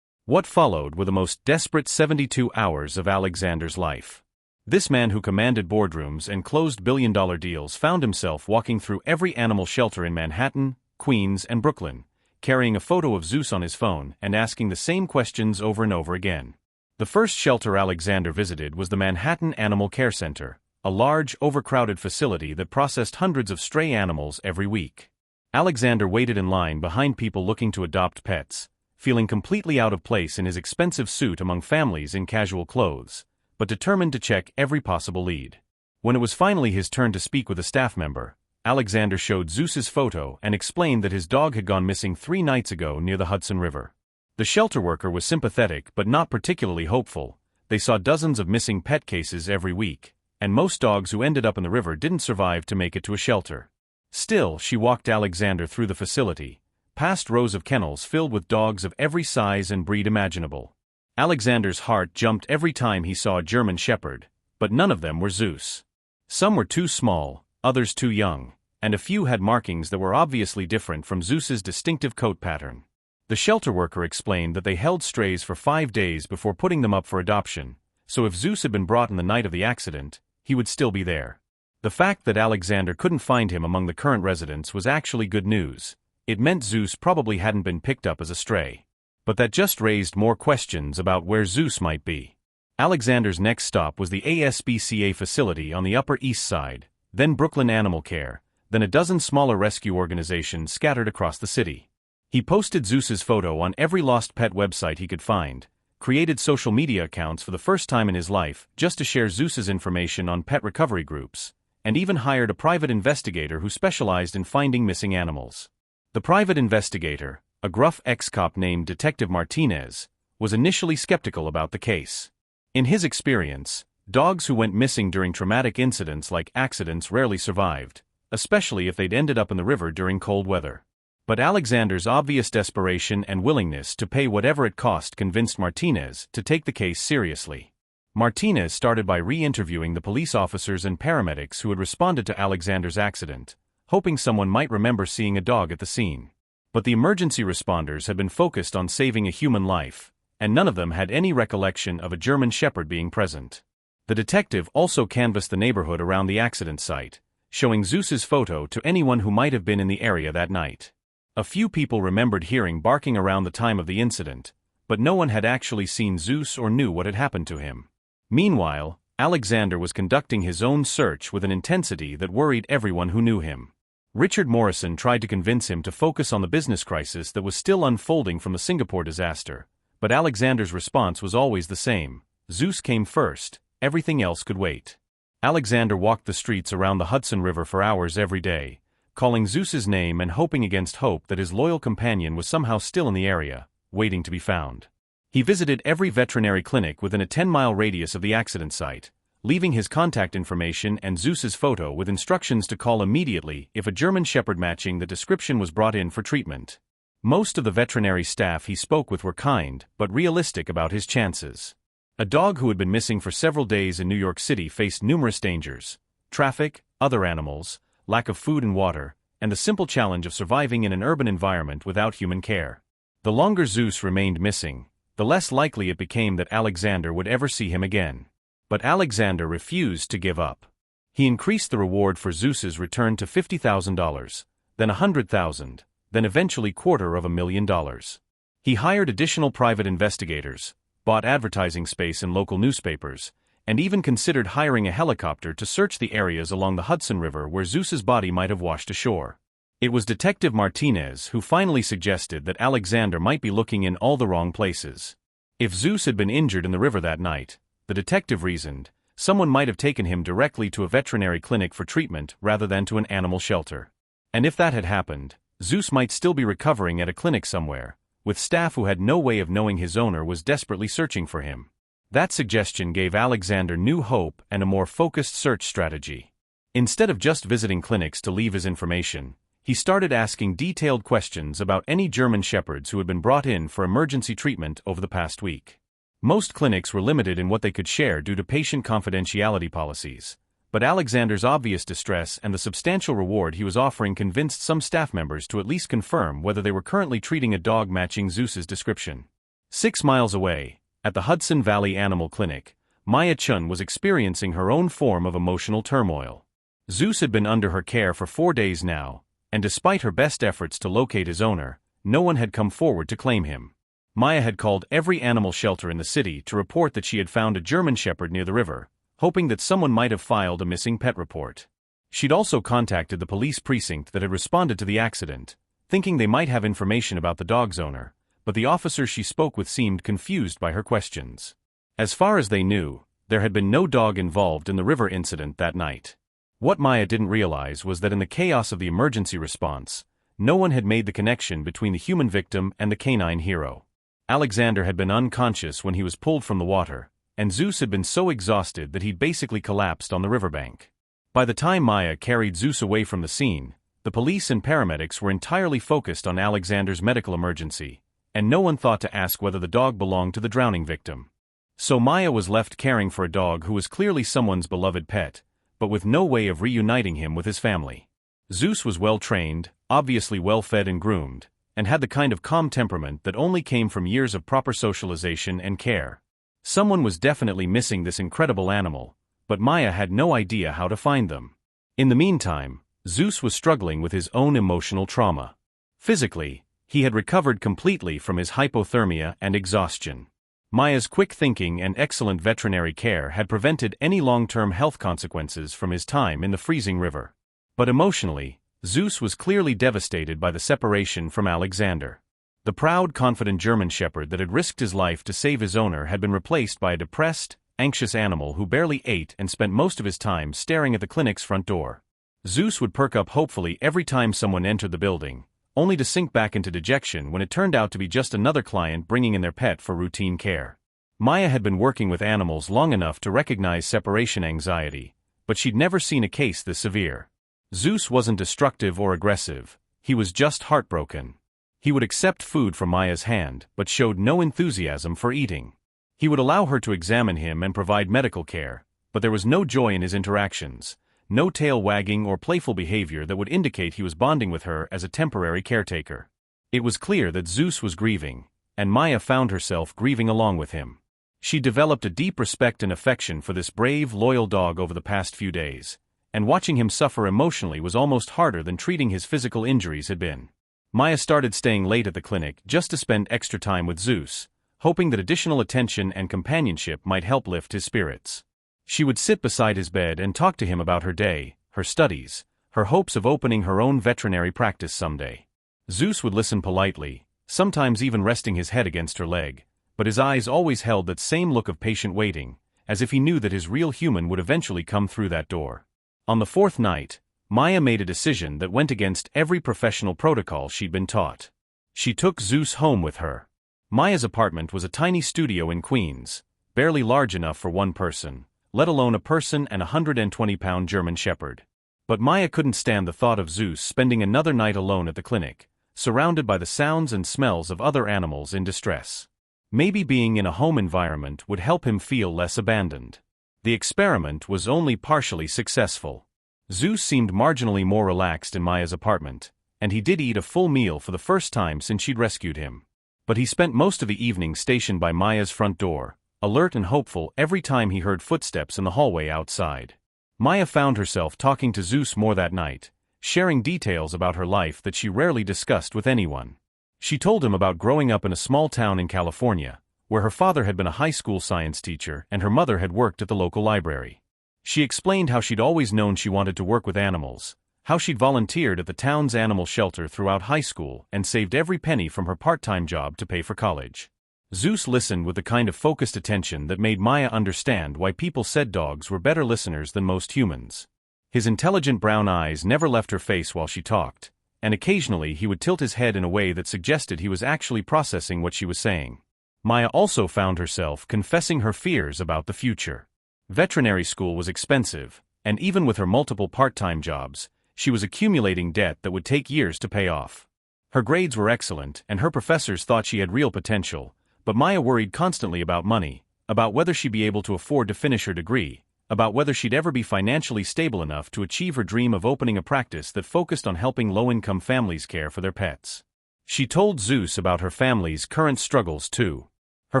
What followed were the most desperate 72 hours of Alexander's life. This man who commanded boardrooms and closed billion-dollar deals found himself walking through every animal shelter in Manhattan, Queens, and Brooklyn, carrying a photo of Zeus on his phone and asking the same questions over and over again. The first shelter Alexander visited was the Manhattan Animal Care Center, a large, overcrowded facility that processed hundreds of stray animals every week. Alexander waited in line behind people looking to adopt pets, feeling completely out of place in his expensive suit among families in casual clothes, but determined to check every possible lead. When it was finally his turn to speak with a staff member, Alexander showed Zeus's photo and explained that his dog had gone missing 3 nights ago near the Hudson River. The shelter worker was sympathetic but not particularly hopeful. They saw dozens of missing pet cases every week, and most dogs who ended up in the river didn't survive to make it to a shelter. Still, she walked Alexander through the facility, past rows of kennels filled with dogs of every size and breed imaginable. Alexander's heart jumped every time he saw a German Shepherd, but none of them were Zeus. Some were too small, others too young, and a few had markings that were obviously different from Zeus's distinctive coat pattern. The shelter worker explained that they held strays for 5 days before putting them up for adoption, so if Zeus had been brought on the night of the accident, he would still be there. The fact that Alexander couldn't find him among the current residents was actually good news. It meant Zeus probably hadn't been picked up as a stray. But that just raised more questions about where Zeus might be. Alexander's next stop was the ASPCA facility on the Upper East Side, then Brooklyn Animal Care, then a dozen smaller rescue organizations scattered across the city. He posted Zeus's photo on every lost pet website he could find, created social media accounts for the first time in his life just to share Zeus's information on pet recovery groups, and even hired a private investigator who specialized in finding missing animals. The private investigator, a gruff ex-cop named Detective Martinez, was initially skeptical about the case. In his experience, dogs who went missing during traumatic incidents like accidents rarely survived, especially if they'd ended up in the river during cold weather. But Alexander's obvious desperation and willingness to pay whatever it cost convinced Martinez to take the case seriously. Martinez started by re-interviewing the police officers and paramedics who had responded to Alexander's accident, hoping someone might remember seeing a dog at the scene. But the emergency responders had been focused on saving a human life, and none of them had any recollection of a German Shepherd being present. The detective also canvassed the neighborhood around the accident site, showing Zeus's photo to anyone who might have been in the area that night. A few people remembered hearing barking around the time of the incident, but no one had actually seen Zeus or knew what had happened to him. Meanwhile, Alexander was conducting his own search with an intensity that worried everyone who knew him. Richard Morrison tried to convince him to focus on the business crisis that was still unfolding from the Singapore disaster, but Alexander's response was always the same: Zeus came first, everything else could wait. Alexander walked the streets around the Hudson River for hours every day, calling Zeus's name and hoping against hope that his loyal companion was somehow still in the area, waiting to be found. He visited every veterinary clinic within a 10-mile radius of the accident site, leaving his contact information and Zeus's photo with instructions to call immediately if a German Shepherd matching the description was brought in for treatment. Most of the veterinary staff he spoke with were kind but realistic about his chances. A dog who had been missing for several days in New York City faced numerous dangers: traffic, other animals, lack of food and water, and the simple challenge of surviving in an urban environment without human care. The longer Zeus remained missing, the less likely it became that Alexander would ever see him again. But Alexander refused to give up. He increased the reward for Zeus's return to $50,000, then $100,000, then eventually $250,000. He hired additional private investigators, bought advertising space in local newspapers, and even considered hiring a helicopter to search the areas along the Hudson River where Zeus's body might have washed ashore. It was Detective Martinez who finally suggested that Alexander might be looking in all the wrong places. If Zeus had been injured in the river that night, the detective reasoned, someone might have taken him directly to a veterinary clinic for treatment rather than to an animal shelter. And if that had happened, Zeus might still be recovering at a clinic somewhere, with staff who had no way of knowing his owner was desperately searching for him. That suggestion gave Alexander new hope and a more focused search strategy. Instead of just visiting clinics to leave his information, he started asking detailed questions about any German shepherds who had been brought in for emergency treatment over the past week. Most clinics were limited in what they could share due to patient confidentiality policies, but Alexander's obvious distress and the substantial reward he was offering convinced some staff members to at least confirm whether they were currently treating a dog matching Zeus's description. 6 miles away, at the Hudson Valley Animal Clinic, Maya Chen was experiencing her own form of emotional turmoil. Zeus had been under her care for 4 days now, and despite her best efforts to locate his owner, no one had come forward to claim him. Maya had called every animal shelter in the city to report that she had found a German Shepherd near the river, hoping that someone might have filed a missing pet report. She'd also contacted the police precinct that had responded to the accident, thinking they might have information about the dog's owner, but the officers she spoke with seemed confused by her questions. As far as they knew, there had been no dog involved in the river incident that night. What Maya didn't realize was that in the chaos of the emergency response, no one had made the connection between the human victim and the canine hero. Alexander had been unconscious when he was pulled from the water, and Zeus had been so exhausted that he'd basically collapsed on the riverbank. By the time Maya carried Zeus away from the scene, the police and paramedics were entirely focused on Alexander's medical emergency, and no one thought to ask whether the dog belonged to the drowning victim. So Maya was left caring for a dog who was clearly someone's beloved pet, but with no way of reuniting him with his family. Zeus was well-trained, obviously well-fed and groomed, and had the kind of calm temperament that only came from years of proper socialization and care. Someone was definitely missing this incredible animal, but Maya had no idea how to find them. In the meantime, Zeus was struggling with his own emotional trauma. Physically, he had recovered completely from his hypothermia and exhaustion. Maya's quick thinking and excellent veterinary care had prevented any long-term health consequences from his time in the freezing river. But emotionally, Zeus was clearly devastated by the separation from Alexander. The proud, confident German Shepherd that had risked his life to save his owner had been replaced by a depressed, anxious animal who barely ate and spent most of his time staring at the clinic's front door. Zeus would perk up hopefully every time someone entered the building, only to sink back into dejection when it turned out to be just another client bringing in their pet for routine care. Maya had been working with animals long enough to recognize separation anxiety, but she'd never seen a case this severe. Zeus wasn't destructive or aggressive, he was just heartbroken. He would accept food from Maya's hand, but showed no enthusiasm for eating. He would allow her to examine him and provide medical care, but there was no joy in his interactions, no tail wagging or playful behavior that would indicate he was bonding with her as a temporary caretaker. It was clear that Zeus was grieving, and Maya found herself grieving along with him. She developed a deep respect and affection for this brave, loyal dog over the past few days, and watching him suffer emotionally was almost harder than treating his physical injuries had been. Maya started staying late at the clinic just to spend extra time with Zeus, hoping that additional attention and companionship might help lift his spirits. She would sit beside his bed and talk to him about her day, her studies, her hopes of opening her own veterinary practice someday. Zeus would listen politely, sometimes even resting his head against her leg, but his eyes always held that same look of patient waiting, as if he knew that his real human would eventually come through that door. On the 4th night, Maya made a decision that went against every professional protocol she'd been taught. She took Zeus home with her. Maya's apartment was a tiny studio in Queens, barely large enough for one person, let alone a person and a 120-pound German Shepherd. But Maya couldn't stand the thought of Zeus spending another night alone at the clinic, surrounded by the sounds and smells of other animals in distress. Maybe being in a home environment would help him feel less abandoned. The experiment was only partially successful. Zeus seemed marginally more relaxed in Maya's apartment, and he did eat a full meal for the first time since she'd rescued him. But he spent most of the evening stationed by Maya's front door, alert and hopeful every time he heard footsteps in the hallway outside. Maya found herself talking to Zeus more that night, sharing details about her life that she rarely discussed with anyone. She told him about growing up in a small town in California, where her father had been a high school science teacher and her mother had worked at the local library. She explained how she'd always known she wanted to work with animals, how she'd volunteered at the town's animal shelter throughout high school and saved every penny from her part-time job to pay for college. Zeus listened with the kind of focused attention that made Maya understand why people said dogs were better listeners than most humans. His intelligent brown eyes never left her face while she talked, and occasionally he would tilt his head in a way that suggested he was actually processing what she was saying. Maya also found herself confessing her fears about the future. Veterinary school was expensive, and even with her multiple part-time jobs, she was accumulating debt that would take years to pay off. Her grades were excellent, and her professors thought she had real potential, but Maya worried constantly about money, about whether she'd be able to afford to finish her degree, about whether she'd ever be financially stable enough to achieve her dream of opening a practice that focused on helping low-income families care for their pets. She told Zeus about her family's current struggles too. Her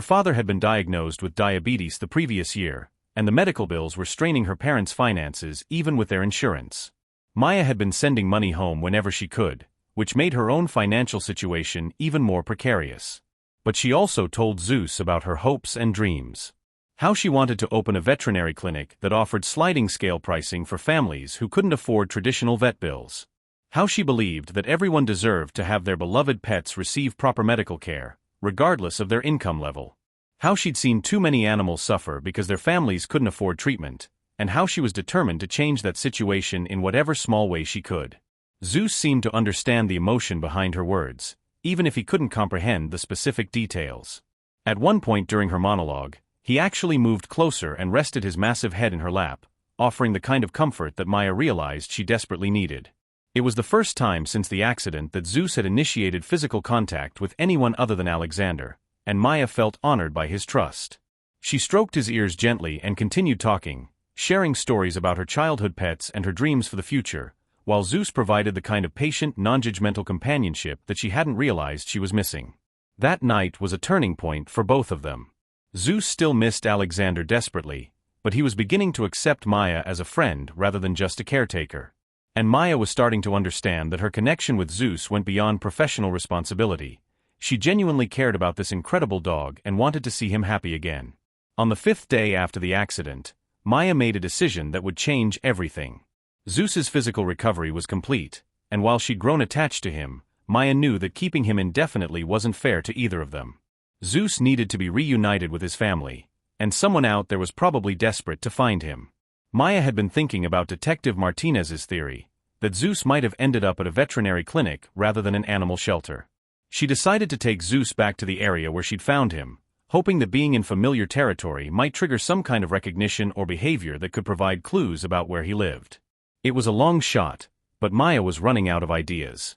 father had been diagnosed with diabetes the previous year, and the medical bills were straining her parents' finances even with their insurance. Maya had been sending money home whenever she could, which made her own financial situation even more precarious. But she also told Zeus about her hopes and dreams. How she wanted to open a veterinary clinic that offered sliding scale pricing for families who couldn't afford traditional vet bills. How she believed that everyone deserved to have their beloved pets receive proper medical care, regardless of their income level. How she'd seen too many animals suffer because their families couldn't afford treatment, and how she was determined to change that situation in whatever small way she could. Zeus seemed to understand the emotion behind her words, even if he couldn't comprehend the specific details. At one point during her monologue, he actually moved closer and rested his massive head in her lap, offering the kind of comfort that Maya realized she desperately needed. It was the first time since the accident that Zeus had initiated physical contact with anyone other than Alexander, and Maya felt honored by his trust. She stroked his ears gently and continued talking, sharing stories about her childhood pets and her dreams for the future, while Zeus provided the kind of patient, non-judgmental companionship that she hadn't realized she was missing. That night was a turning point for both of them. Zeus still missed Alexander desperately, but he was beginning to accept Maya as a friend rather than just a caretaker. And Maya was starting to understand that her connection with Zeus went beyond professional responsibility. She genuinely cared about this incredible dog and wanted to see him happy again. On the 5th day after the accident, Maya made a decision that would change everything. Zeus's physical recovery was complete, and while she'd grown attached to him, Maya knew that keeping him indefinitely wasn't fair to either of them. Zeus needed to be reunited with his family, and someone out there was probably desperate to find him. Maya had been thinking about Detective Martinez's theory, that Zeus might have ended up at a veterinary clinic rather than an animal shelter. She decided to take Zeus back to the area where she'd found him, hoping that being in familiar territory might trigger some kind of recognition or behavior that could provide clues about where he lived. It was a long shot, but Maya was running out of ideas.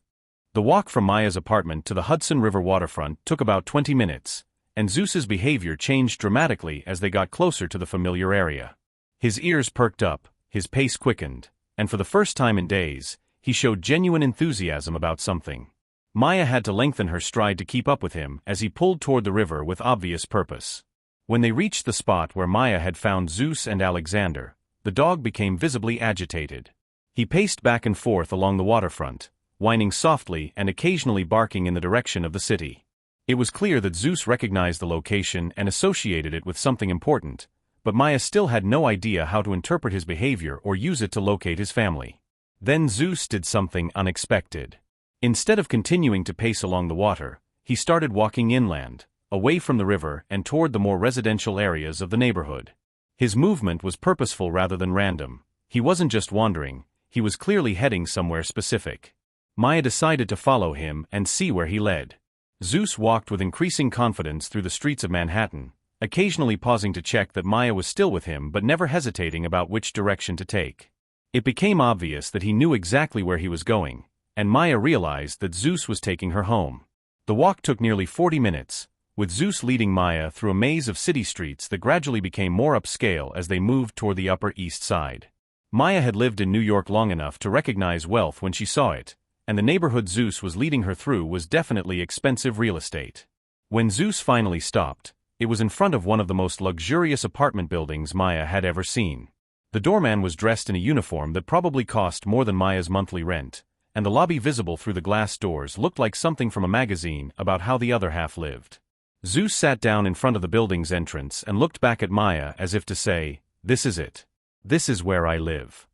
The walk from Maya's apartment to the Hudson River waterfront took about 20 minutes, and Zeus's behavior changed dramatically as they got closer to the familiar area. His ears perked up, his pace quickened, and for the first time in days, he showed genuine enthusiasm about something. Maya had to lengthen her stride to keep up with him as he pulled toward the river with obvious purpose. When they reached the spot where Maya had found Zeus and Alexander, the dog became visibly agitated. He paced back and forth along the waterfront, whining softly and occasionally barking in the direction of the city. It was clear that Zeus recognized the location and associated it with something important, but Maya still had no idea how to interpret his behavior or use it to locate his family. Then Zeus did something unexpected. Instead of continuing to pace along the water, he started walking inland, away from the river and toward the more residential areas of the neighborhood. His movement was purposeful rather than random. He wasn't just wandering, he was clearly heading somewhere specific. Maya decided to follow him and see where he led. Zeus walked with increasing confidence through the streets of Manhattan, occasionally pausing to check that Maya was still with him but never hesitating about which direction to take. It became obvious that he knew exactly where he was going, and Maya realized that Zeus was taking her home. The walk took nearly 40 minutes, with Zeus leading Maya through a maze of city streets that gradually became more upscale as they moved toward the Upper East Side. Maya had lived in New York long enough to recognize wealth when she saw it, and the neighborhood Zeus was leading her through was definitely expensive real estate. When Zeus finally stopped, it was in front of one of the most luxurious apartment buildings Maya had ever seen. The doorman was dressed in a uniform that probably cost more than Maya's monthly rent, and the lobby visible through the glass doors looked like something from a magazine about how the other half lived. Zeus sat down in front of the building's entrance and looked back at Maya as if to say, "This is it. This is where I live."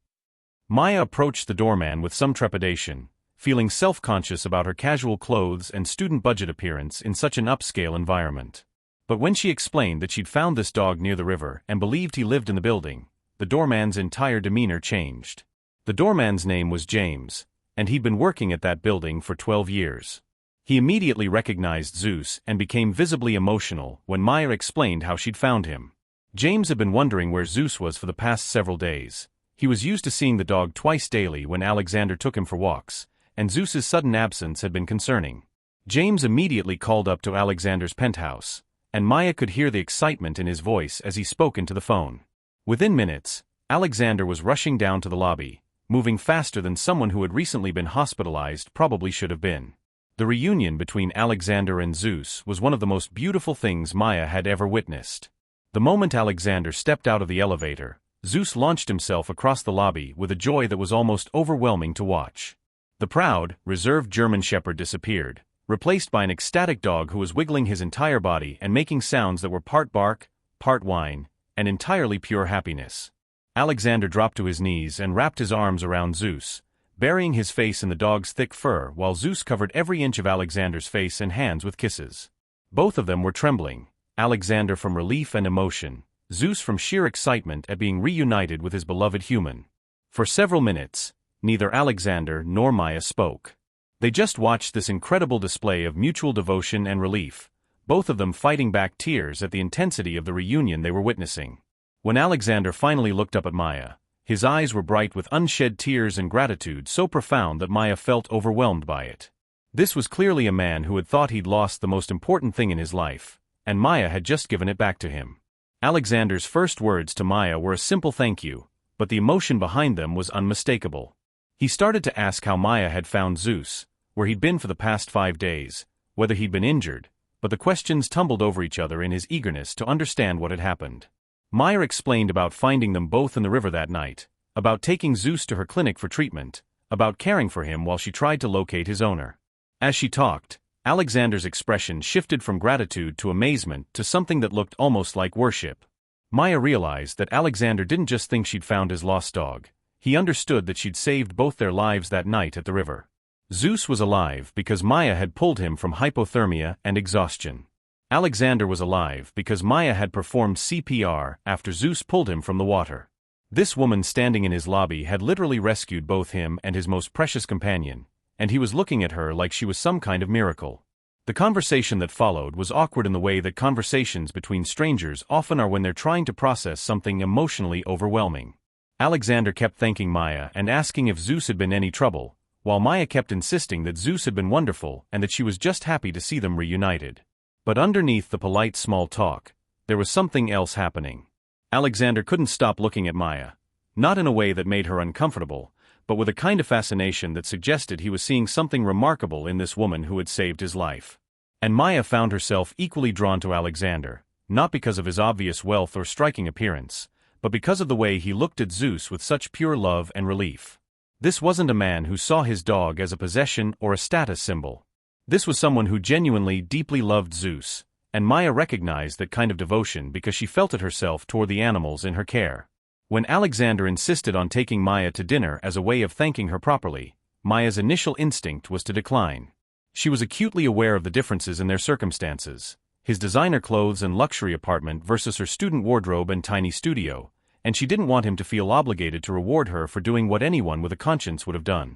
Maya approached the doorman with some trepidation, feeling self-conscious about her casual clothes and student budget appearance in such an upscale environment. But when she explained that she'd found this dog near the river and believed he lived in the building, the doorman's entire demeanor changed. The doorman's name was James, and he'd been working at that building for 12 years. He immediately recognized Zeus and became visibly emotional when Maya explained how she'd found him. James had been wondering where Zeus was for the past several days. He was used to seeing the dog twice daily when Alexander took him for walks, and Zeus's sudden absence had been concerning. James immediately called up to Alexander's penthouse, and Maya could hear the excitement in his voice as he spoke into the phone. Within minutes, Alexander was rushing down to the lobby, moving faster than someone who had recently been hospitalized probably should have been. The reunion between Alexander and Zeus was one of the most beautiful things Maya had ever witnessed. The moment Alexander stepped out of the elevator, Zeus launched himself across the lobby with a joy that was almost overwhelming to watch. The proud, reserved German Shepherd disappeared, replaced by an ecstatic dog who was wiggling his entire body and making sounds that were part bark, part whine, and entirely pure happiness. Alexander dropped to his knees and wrapped his arms around Zeus, burying his face in the dog's thick fur while Zeus covered every inch of Alexander's face and hands with kisses. Both of them were trembling, Alexander from relief and emotion, Zeus from sheer excitement at being reunited with his beloved human. For several minutes, neither Alexander nor Maya spoke. They just watched this incredible display of mutual devotion and relief, both of them fighting back tears at the intensity of the reunion they were witnessing. When Alexander finally looked up at Maya, his eyes were bright with unshed tears and gratitude so profound that Maya felt overwhelmed by it. This was clearly a man who had thought he'd lost the most important thing in his life, and Maya had just given it back to him. Alexander's first words to Maya were a simple thank you, but the emotion behind them was unmistakable. He started to ask how Maya had found Zeus, where he'd been for the past 5 days, whether he'd been injured, but the questions tumbled over each other in his eagerness to understand what had happened. Maya explained about finding them both in the river that night, about taking Zeus to her clinic for treatment, about caring for him while she tried to locate his owner. As she talked, Alexander's expression shifted from gratitude to amazement to something that looked almost like worship. Maya realized that Alexander didn't just think she'd found his lost dog. He understood that she'd saved both their lives that night at the river. Zeus was alive because Maya had pulled him from hypothermia and exhaustion. Alexander was alive because Maya had performed CPR after Zeus pulled him from the water. This woman standing in his lobby had literally rescued both him and his most precious companion, and he was looking at her like she was some kind of miracle. The conversation that followed was awkward in the way that conversations between strangers often are when they're trying to process something emotionally overwhelming. Alexander kept thanking Maya and asking if Zeus had been any trouble, while Maya kept insisting that Zeus had been wonderful and that she was just happy to see them reunited. But underneath the polite small talk, there was something else happening. Alexander couldn't stop looking at Maya, not in a way that made her uncomfortable, but with a kind of fascination that suggested he was seeing something remarkable in this woman who had saved his life. And Maya found herself equally drawn to Alexander, not because of his obvious wealth or striking appearance, but because of the way he looked at Zeus with such pure love and relief. This wasn't a man who saw his dog as a possession or a status symbol. This was someone who genuinely, deeply loved Zeus, and Maya recognized that kind of devotion because she felt it herself toward the animals in her care. When Alexander insisted on taking Maya to dinner as a way of thanking her properly, Maya's initial instinct was to decline. She was acutely aware of the differences in their circumstances, his designer clothes and luxury apartment versus her student wardrobe and tiny studio, and she didn't want him to feel obligated to reward her for doing what anyone with a conscience would have done.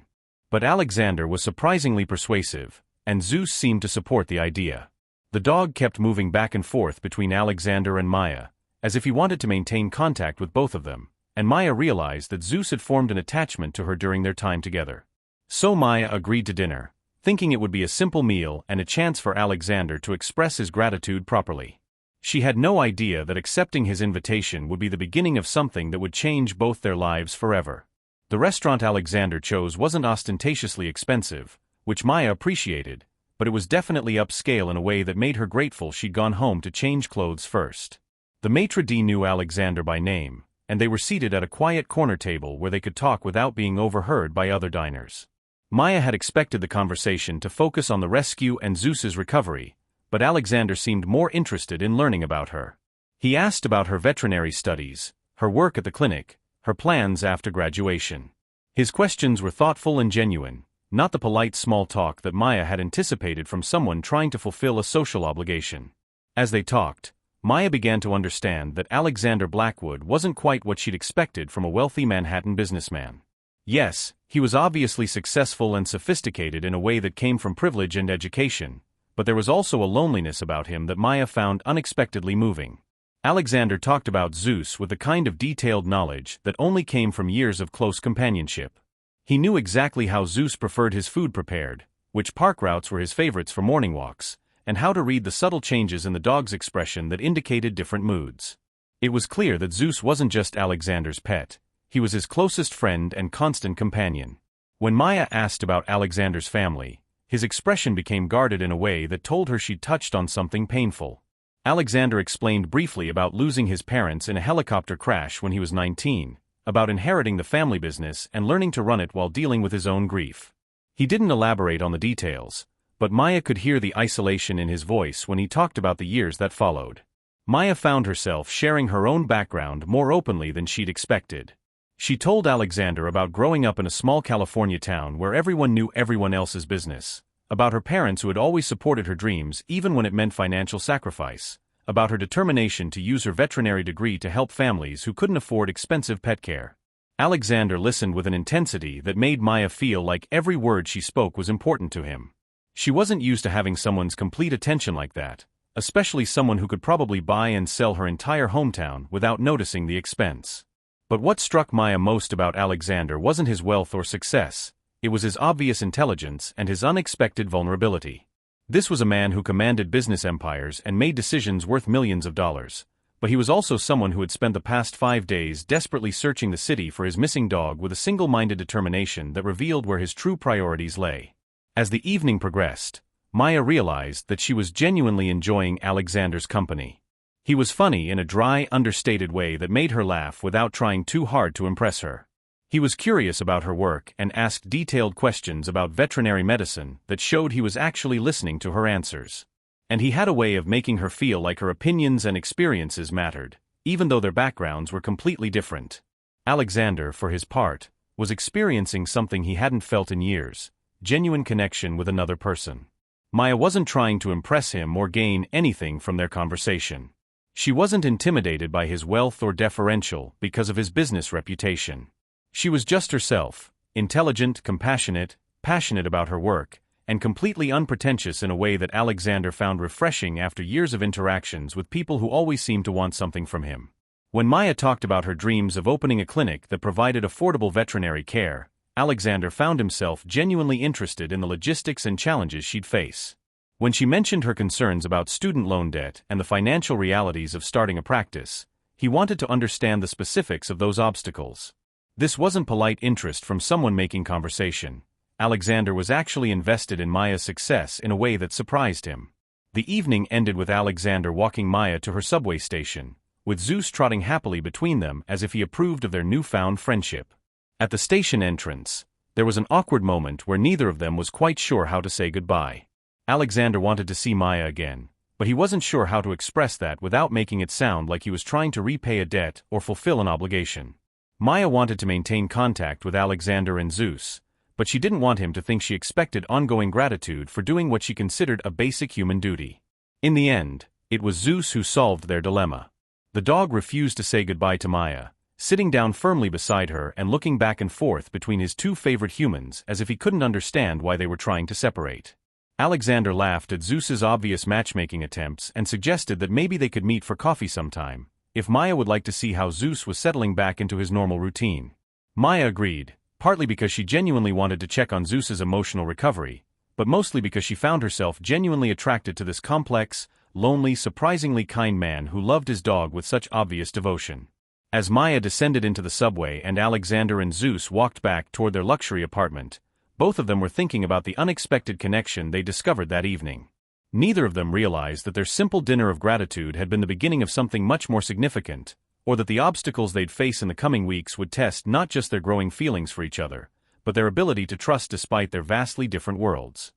But Alexander was surprisingly persuasive, and Zeus seemed to support the idea. The dog kept moving back and forth between Alexander and Maya, as if he wanted to maintain contact with both of them, and Maya realized that Zeus had formed an attachment to her during their time together. So Maya agreed to dinner, thinking it would be a simple meal and a chance for Alexander to express his gratitude properly. She had no idea that accepting his invitation would be the beginning of something that would change both their lives forever. The restaurant Alexander chose wasn't ostentatiously expensive, which Maya appreciated, but it was definitely upscale in a way that made her grateful she'd gone home to change clothes first. The maitre d' knew Alexander by name, and they were seated at a quiet corner table where they could talk without being overheard by other diners. Maya had expected the conversation to focus on the rescue and Zeus's recovery, but Alexander seemed more interested in learning about her. He asked about her veterinary studies, her work at the clinic, her plans after graduation. His questions were thoughtful and genuine, not the polite small talk that Maya had anticipated from someone trying to fulfill a social obligation. As they talked, Maya began to understand that Alexander Blackwood wasn't quite what she'd expected from a wealthy Manhattan businessman. Yes, he was obviously successful and sophisticated in a way that came from privilege and education, but there was also a loneliness about him that Maya found unexpectedly moving. Alexander talked about Zeus with the kind of detailed knowledge that only came from years of close companionship. He knew exactly how Zeus preferred his food prepared, which park routes were his favorites for morning walks, and how to read the subtle changes in the dog's expression that indicated different moods. It was clear that Zeus wasn't just Alexander's pet, he was his closest friend and constant companion. When Maya asked about Alexander's family, his expression became guarded in a way that told her she'd touched on something painful. Alexander explained briefly about losing his parents in a helicopter crash when he was 19, about inheriting the family business and learning to run it while dealing with his own grief. He didn't elaborate on the details, but Maya could hear the isolation in his voice when he talked about the years that followed. Maya found herself sharing her own background more openly than she'd expected. She told Alexander about growing up in a small California town where everyone knew everyone else's business, about her parents who had always supported her dreams even when it meant financial sacrifice, about her determination to use her veterinary degree to help families who couldn't afford expensive pet care. Alexander listened with an intensity that made Maya feel like every word she spoke was important to him. She wasn't used to having someone's complete attention like that, especially someone who could probably buy and sell her entire hometown without noticing the expense. But what struck Maya most about Alexander wasn't his wealth or success, it was his obvious intelligence and his unexpected vulnerability. This was a man who commanded business empires and made decisions worth millions of dollars, but he was also someone who had spent the past 5 days desperately searching the city for his missing dog with a single-minded determination that revealed where his true priorities lay. As the evening progressed, Maya realized that she was genuinely enjoying Alexander's company. He was funny in a dry, understated way that made her laugh without trying too hard to impress her. He was curious about her work and asked detailed questions about veterinary medicine that showed he was actually listening to her answers. And he had a way of making her feel like her opinions and experiences mattered, even though their backgrounds were completely different. Alexander, for his part, was experiencing something he hadn't felt in years: genuine connection with another person. Maya wasn't trying to impress him or gain anything from their conversation. She wasn't intimidated by his wealth or deferential because of his business reputation. She was just herself, intelligent, compassionate, passionate about her work, and completely unpretentious in a way that Alexander found refreshing after years of interactions with people who always seemed to want something from him. When Maya talked about her dreams of opening a clinic that provided affordable veterinary care, Alexander found himself genuinely interested in the logistics and challenges she'd face. When she mentioned her concerns about student loan debt and the financial realities of starting a practice, he wanted to understand the specifics of those obstacles. This wasn't polite interest from someone making conversation. Alexander was actually invested in Maya's success in a way that surprised him. The evening ended with Alexander walking Maya to her subway station, with Zeus trotting happily between them as if he approved of their newfound friendship. At the station entrance, there was an awkward moment where neither of them was quite sure how to say goodbye. Alexander wanted to see Maya again, but he wasn't sure how to express that without making it sound like he was trying to repay a debt or fulfill an obligation. Maya wanted to maintain contact with Alexander and Zeus, but she didn't want him to think she expected ongoing gratitude for doing what she considered a basic human duty. In the end, it was Zeus who solved their dilemma. The dog refused to say goodbye to Maya, sitting down firmly beside her and looking back and forth between his two favorite humans as if he couldn't understand why they were trying to separate. Alexander laughed at Zeus's obvious matchmaking attempts and suggested that maybe they could meet for coffee sometime, if Maya would like to see how Zeus was settling back into his normal routine. Maya agreed, partly because she genuinely wanted to check on Zeus's emotional recovery, but mostly because she found herself genuinely attracted to this complex, lonely, surprisingly kind man who loved his dog with such obvious devotion. As Maya descended into the subway and Alexander and Zeus walked back toward their luxury apartment, both of them were thinking about the unexpected connection they discovered that evening. Neither of them realized that their simple dinner of gratitude had been the beginning of something much more significant, or that the obstacles they'd face in the coming weeks would test not just their growing feelings for each other, but their ability to trust despite their vastly different worlds.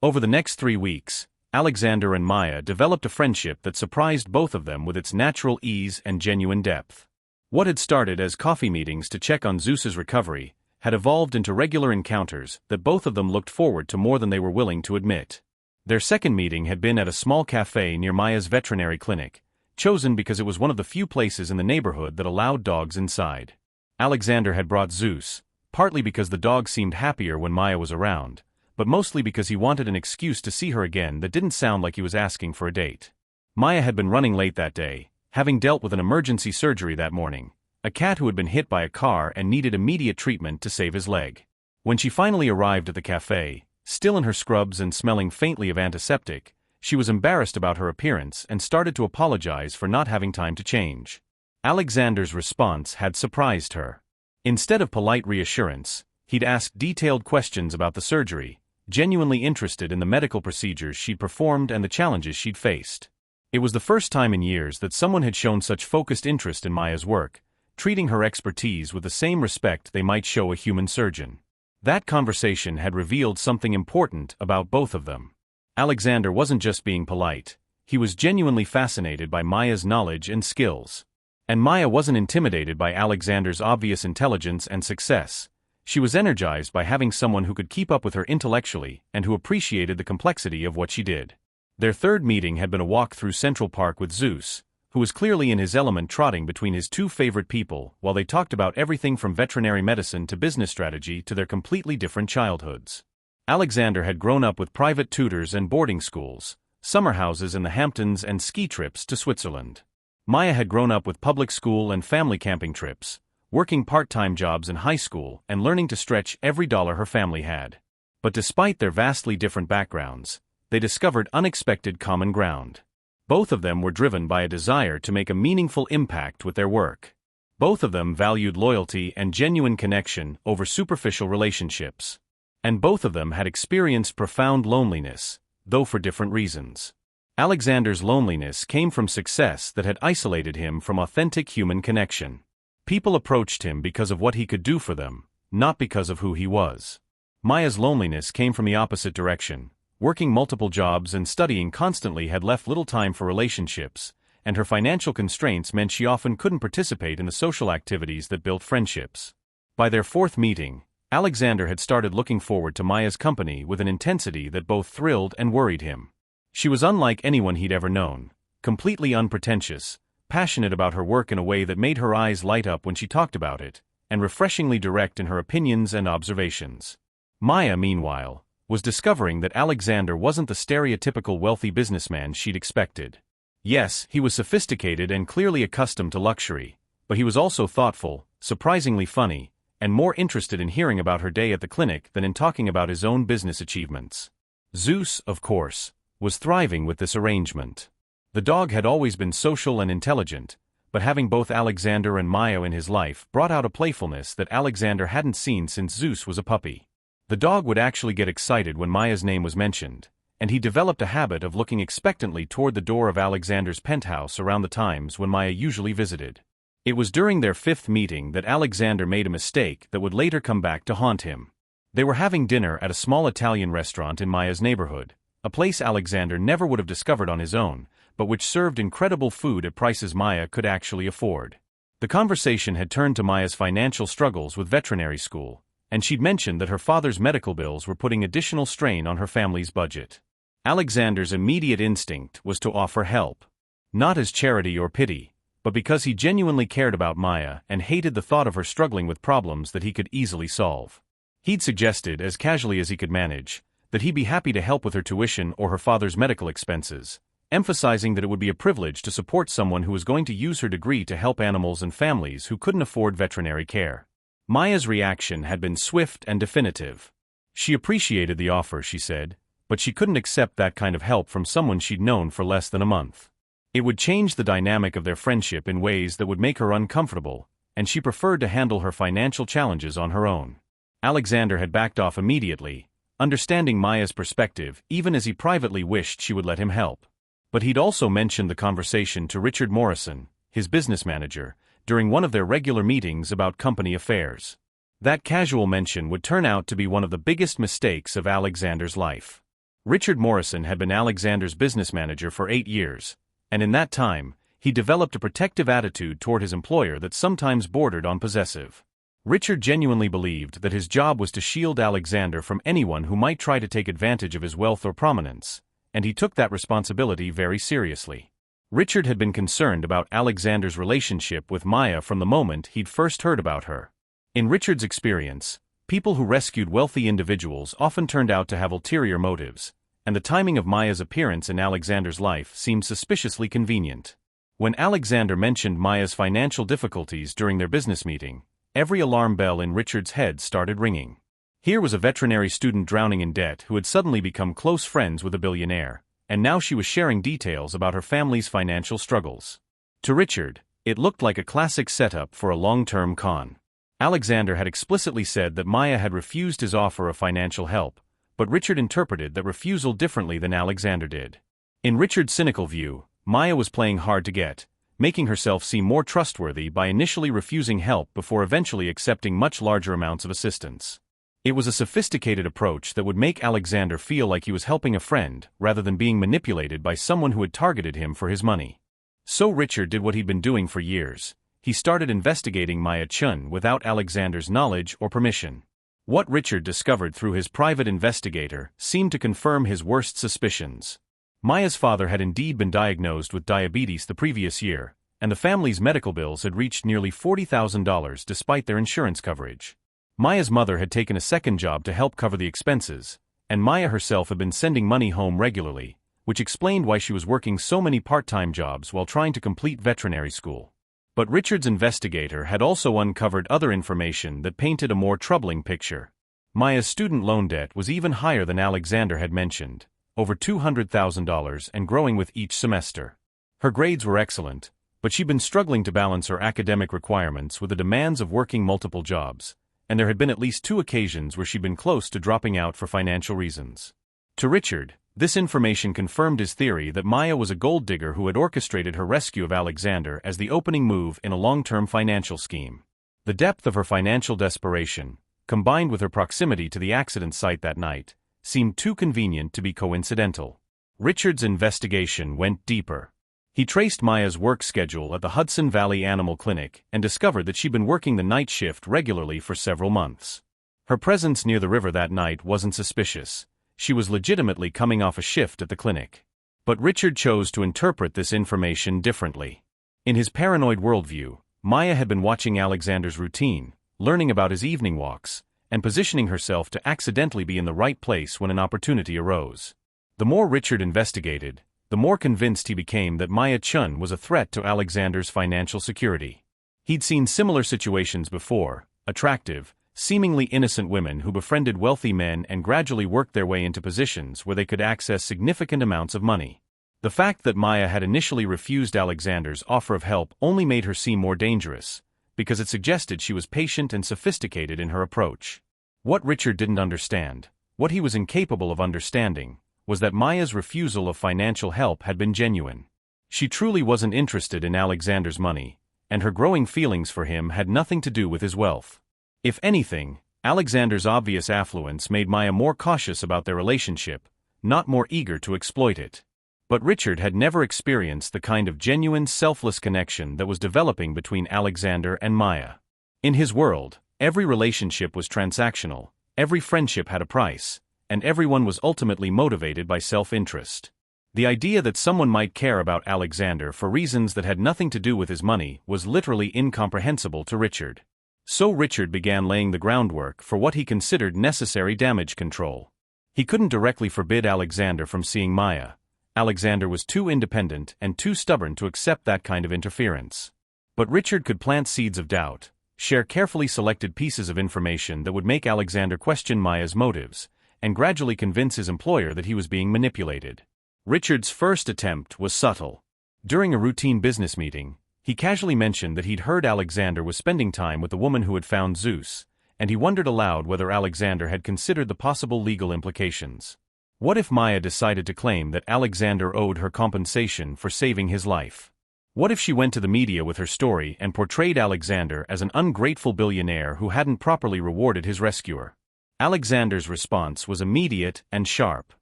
Over the next 3 weeks, Alexander and Maya developed a friendship that surprised both of them with its natural ease and genuine depth. What had started as coffee meetings to check on Zeus's recovery had evolved into regular encounters that both of them looked forward to more than they were willing to admit. Their second meeting had been at a small cafe near Maya's veterinary clinic, chosen because it was one of the few places in the neighborhood that allowed dogs inside. Alexander had brought Zeus, partly because the dog seemed happier when Maya was around, but mostly because he wanted an excuse to see her again that didn't sound like he was asking for a date. Maya had been running late that day, having dealt with an emergency surgery that morning, a cat who had been hit by a car and needed immediate treatment to save his leg. When she finally arrived at the cafe, still in her scrubs and smelling faintly of antiseptic, she was embarrassed about her appearance and started to apologize for not having time to change. Alexander's response had surprised her. Instead of polite reassurance, he'd asked detailed questions about the surgery, genuinely interested in the medical procedures she'd performed and the challenges she'd faced. It was the first time in years that someone had shown such focused interest in Maya's work, treating her expertise with the same respect they might show a human surgeon. That conversation had revealed something important about both of them. Alexander wasn't just being polite, he was genuinely fascinated by Maya's knowledge and skills. And Maya wasn't intimidated by Alexander's obvious intelligence and success. She was energized by having someone who could keep up with her intellectually and who appreciated the complexity of what she did. Their third meeting had been a walk through Central Park with Zeus, who was clearly in his element trotting between his two favorite people while they talked about everything from veterinary medicine to business strategy to their completely different childhoods. Alexander had grown up with private tutors and boarding schools, summer houses in the Hamptons and ski trips to Switzerland. Maya had grown up with public school and family camping trips, working part-time jobs in high school and learning to stretch every dollar her family had. But despite their vastly different backgrounds, they discovered unexpected common ground. Both of them were driven by a desire to make a meaningful impact with their work. Both of them valued loyalty and genuine connection over superficial relationships. And both of them had experienced profound loneliness, though for different reasons. Alexander's loneliness came from success that had isolated him from authentic human connection. People approached him because of what he could do for them, not because of who he was. Maya's loneliness came from the opposite direction. Working multiple jobs and studying constantly had left little time for relationships, and her financial constraints meant she often couldn't participate in the social activities that built friendships. By their fourth meeting, Alexander had started looking forward to Maya's company with an intensity that both thrilled and worried him. She was unlike anyone he'd ever known, completely unpretentious, passionate about her work in a way that made her eyes light up when she talked about it, and refreshingly direct in her opinions and observations. Maya, meanwhile, was discovering that Alexander wasn't the stereotypical wealthy businessman she'd expected. Yes, he was sophisticated and clearly accustomed to luxury, but he was also thoughtful, surprisingly funny, and more interested in hearing about her day at the clinic than in talking about his own business achievements. Zeus, of course, was thriving with this arrangement. The dog had always been social and intelligent, but having both Alexander and Maya in his life brought out a playfulness that Alexander hadn't seen since Zeus was a puppy. The dog would actually get excited when Maya's name was mentioned, and he developed a habit of looking expectantly toward the door of Alexander's penthouse around the times when Maya usually visited. It was during their fifth meeting that Alexander made a mistake that would later come back to haunt him. They were having dinner at a small Italian restaurant in Maya's neighborhood, a place Alexander never would have discovered on his own, but which served incredible food at prices Maya could actually afford. The conversation had turned to Maya's financial struggles with veterinary school, and she'd mentioned that her father's medical bills were putting additional strain on her family's budget. Alexander's immediate instinct was to offer help. Not as charity or pity, but because he genuinely cared about Maya and hated the thought of her struggling with problems that he could easily solve. He'd suggested, as casually as he could manage, that he'd be happy to help with her tuition or her father's medical expenses, emphasizing that it would be a privilege to support someone who was going to use her degree to help animals and families who couldn't afford veterinary care. Maya's reaction had been swift and definitive. She appreciated the offer, she said, but she couldn't accept that kind of help from someone she'd known for less than a month. It would change the dynamic of their friendship in ways that would make her uncomfortable, and she preferred to handle her financial challenges on her own. Alexander had backed off immediately, understanding Maya's perspective even as he privately wished she would let him help. But he'd also mentioned the conversation to Richard Morrison, his business manager, during one of their regular meetings about company affairs. That casual mention would turn out to be one of the biggest mistakes of Alexander's life. Richard Morrison had been Alexander's business manager for 8 years, and in that time, he developed a protective attitude toward his employer that sometimes bordered on possessive. Richard genuinely believed that his job was to shield Alexander from anyone who might try to take advantage of his wealth or prominence, and he took that responsibility very seriously. Richard had been concerned about Alexander's relationship with Maya from the moment he'd first heard about her. In Richard's experience, people who rescued wealthy individuals often turned out to have ulterior motives, and the timing of Maya's appearance in Alexander's life seemed suspiciously convenient. When Alexander mentioned Maya's financial difficulties during their business meeting, every alarm bell in Richard's head started ringing. Here was a veterinary student drowning in debt who had suddenly become close friends with a billionaire, and now she was sharing details about her family's financial struggles. To Richard, it looked like a classic setup for a long-term con. Alexander had explicitly said that Maya had refused his offer of financial help, but Richard interpreted that refusal differently than Alexander did. In Richard's cynical view, Maya was playing hard to get, making herself seem more trustworthy by initially refusing help before eventually accepting much larger amounts of assistance. It was a sophisticated approach that would make Alexander feel like he was helping a friend rather than being manipulated by someone who had targeted him for his money. So Richard did what he'd been doing for years. He started investigating Maya Chen without Alexander's knowledge or permission. What Richard discovered through his private investigator seemed to confirm his worst suspicions. Maya's father had indeed been diagnosed with diabetes the previous year, and the family's medical bills had reached nearly $40,000 despite their insurance coverage. Maya's mother had taken a second job to help cover the expenses, and Maya herself had been sending money home regularly, which explained why she was working so many part-time jobs while trying to complete veterinary school. But Richard's investigator had also uncovered other information that painted a more troubling picture. Maya's student loan debt was even higher than Alexander had mentioned, over $200,000 and growing with each semester. Her grades were excellent, but she'd been struggling to balance her academic requirements with the demands of working multiple jobs, and there had been at least 2 occasions where she'd been close to dropping out for financial reasons. To Richard, this information confirmed his theory that Maya was a gold digger who had orchestrated her rescue of Alexander as the opening move in a long-term financial scheme. The depth of her financial desperation, combined with her proximity to the accident site that night, seemed too convenient to be coincidental. Richard's investigation went deeper. He traced Maya's work schedule at the Hudson Valley Animal Clinic and discovered that she'd been working the night shift regularly for several months. Her presence near the river that night wasn't suspicious. She was legitimately coming off a shift at the clinic. But Richard chose to interpret this information differently. In his paranoid worldview, Maya had been watching Alexander's routine, learning about his evening walks, and positioning herself to accidentally be in the right place when an opportunity arose. The more Richard investigated, the more convinced he became that Maya Chen was a threat to Alexander's financial security. He'd seen similar situations before: attractive, seemingly innocent women who befriended wealthy men and gradually worked their way into positions where they could access significant amounts of money. The fact that Maya had initially refused Alexander's offer of help only made her seem more dangerous, because it suggested she was patient and sophisticated in her approach. What Richard didn't understand, what he was incapable of understanding, was that Maya's refusal of financial help had been genuine. She truly wasn't interested in Alexander's money, and her growing feelings for him had nothing to do with his wealth. If anything, Alexander's obvious affluence made Maya more cautious about their relationship, not more eager to exploit it. But Richard had never experienced the kind of genuine, selfless connection that was developing between Alexander and Maya. In his world, every relationship was transactional, every friendship had a price, and everyone was ultimately motivated by self-interest. The idea that someone might care about Alexander for reasons that had nothing to do with his money was literally incomprehensible to Richard. So Richard began laying the groundwork for what he considered necessary damage control. He couldn't directly forbid Alexander from seeing Maya. Alexander was too independent and too stubborn to accept that kind of interference. But Richard could plant seeds of doubt, share carefully selected pieces of information that would make Alexander question Maya's motives, and gradually convince his employer that he was being manipulated. Richard's first attempt was subtle. During a routine business meeting, he casually mentioned that he'd heard Alexander was spending time with the woman who had found Zeus, and he wondered aloud whether Alexander had considered the possible legal implications. What if Maya decided to claim that Alexander owed her compensation for saving his life? What if she went to the media with her story and portrayed Alexander as an ungrateful billionaire who hadn't properly rewarded his rescuer? Alexander's response was immediate and sharp.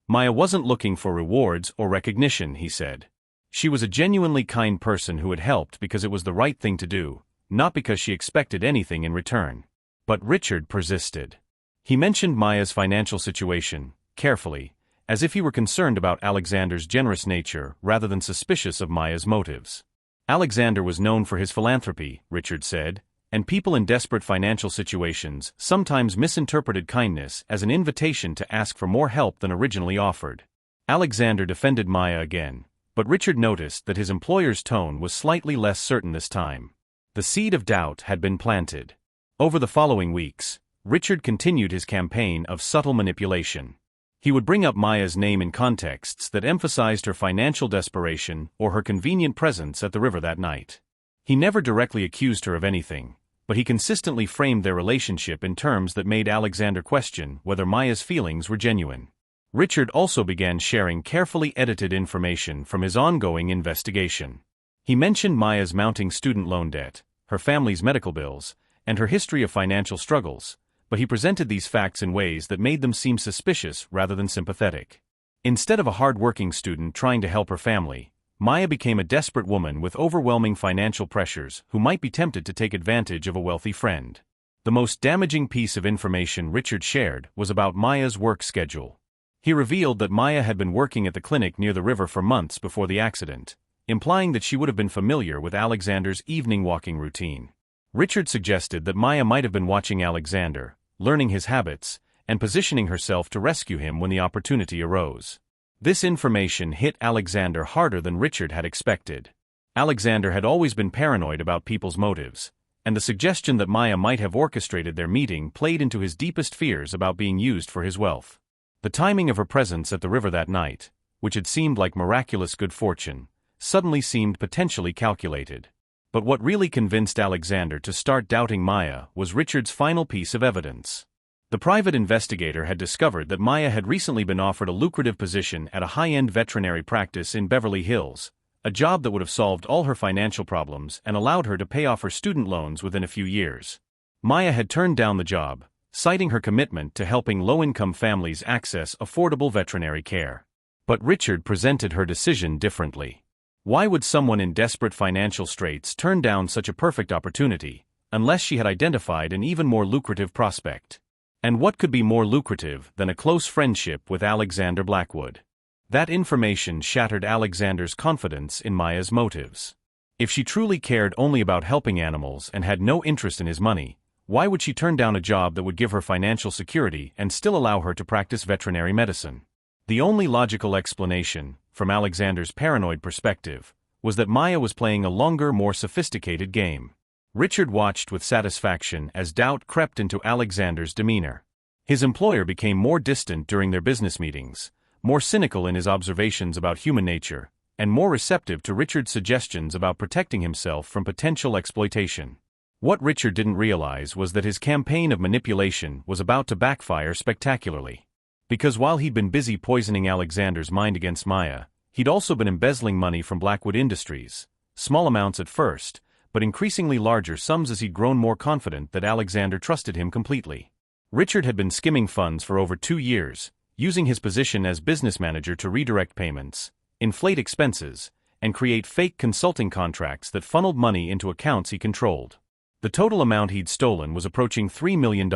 Maya wasn't looking for rewards or recognition, he said. She was a genuinely kind person who had helped because it was the right thing to do, not because she expected anything in return. But Richard persisted. He mentioned Maya's financial situation, carefully, as if he were concerned about Alexander's generous nature rather than suspicious of Maya's motives. Alexander was known for his philanthropy, Richard said, and people in desperate financial situations sometimes misinterpreted kindness as an invitation to ask for more help than originally offered. Alexander defended Maya again, but Richard noticed that his employer's tone was slightly less certain this time. The seed of doubt had been planted. Over the following weeks, Richard continued his campaign of subtle manipulation. He would bring up Maya's name in contexts that emphasized her financial desperation or her convenient presence at the river that night. He never directly accused her of anything, but he consistently framed their relationship in terms that made Alexander question whether Maya's feelings were genuine. Richard also began sharing carefully edited information from his ongoing investigation. He mentioned Maya's mounting student loan debt, her family's medical bills, and her history of financial struggles, but he presented these facts in ways that made them seem suspicious rather than sympathetic. Instead of a hard-working student trying to help her family, Maya became a desperate woman with overwhelming financial pressures who might be tempted to take advantage of a wealthy friend. The most damaging piece of information Richard shared was about Maya's work schedule. He revealed that Maya had been working at the clinic near the river for months before the accident, implying that she would have been familiar with Alexander's evening walking routine. Richard suggested that Maya might have been watching Alexander, learning his habits, and positioning herself to rescue him when the opportunity arose. This information hit Alexander harder than Richard had expected. Alexander had always been paranoid about people's motives, and the suggestion that Maya might have orchestrated their meeting played into his deepest fears about being used for his wealth. The timing of her presence at the river that night, which had seemed like miraculous good fortune, suddenly seemed potentially calculated. But what really convinced Alexander to start doubting Maya was Richard's final piece of evidence. The private investigator had discovered that Maya had recently been offered a lucrative position at a high-end veterinary practice in Beverly Hills, a job that would have solved all her financial problems and allowed her to pay off her student loans within a few years. Maya had turned down the job, citing her commitment to helping low-income families access affordable veterinary care. But Richard presented her decision differently. Why would someone in desperate financial straits turn down such a perfect opportunity, unless she had identified an even more lucrative prospect? And what could be more lucrative than a close friendship with Alexander Blackwood? That information shattered Alexander's confidence in Maya's motives. If she truly cared only about helping animals and had no interest in his money, why would she turn down a job that would give her financial security and still allow her to practice veterinary medicine? The only logical explanation, from Alexander's paranoid perspective, was that Maya was playing a longer, more sophisticated game. Richard watched with satisfaction as doubt crept into Alexander's demeanor. His employer became more distant during their business meetings, more cynical in his observations about human nature, and more receptive to Richard's suggestions about protecting himself from potential exploitation. What Richard didn't realize was that his campaign of manipulation was about to backfire spectacularly. Because while he'd been busy poisoning Alexander's mind against Maya, he'd also been embezzling money from Blackwood Industries, small amounts at first, but increasingly larger sums as he'd grown more confident that Alexander trusted him completely. Richard had been skimming funds for over 2 years, using his position as business manager to redirect payments, inflate expenses, and create fake consulting contracts that funneled money into accounts he controlled. The total amount he'd stolen was approaching $3 million.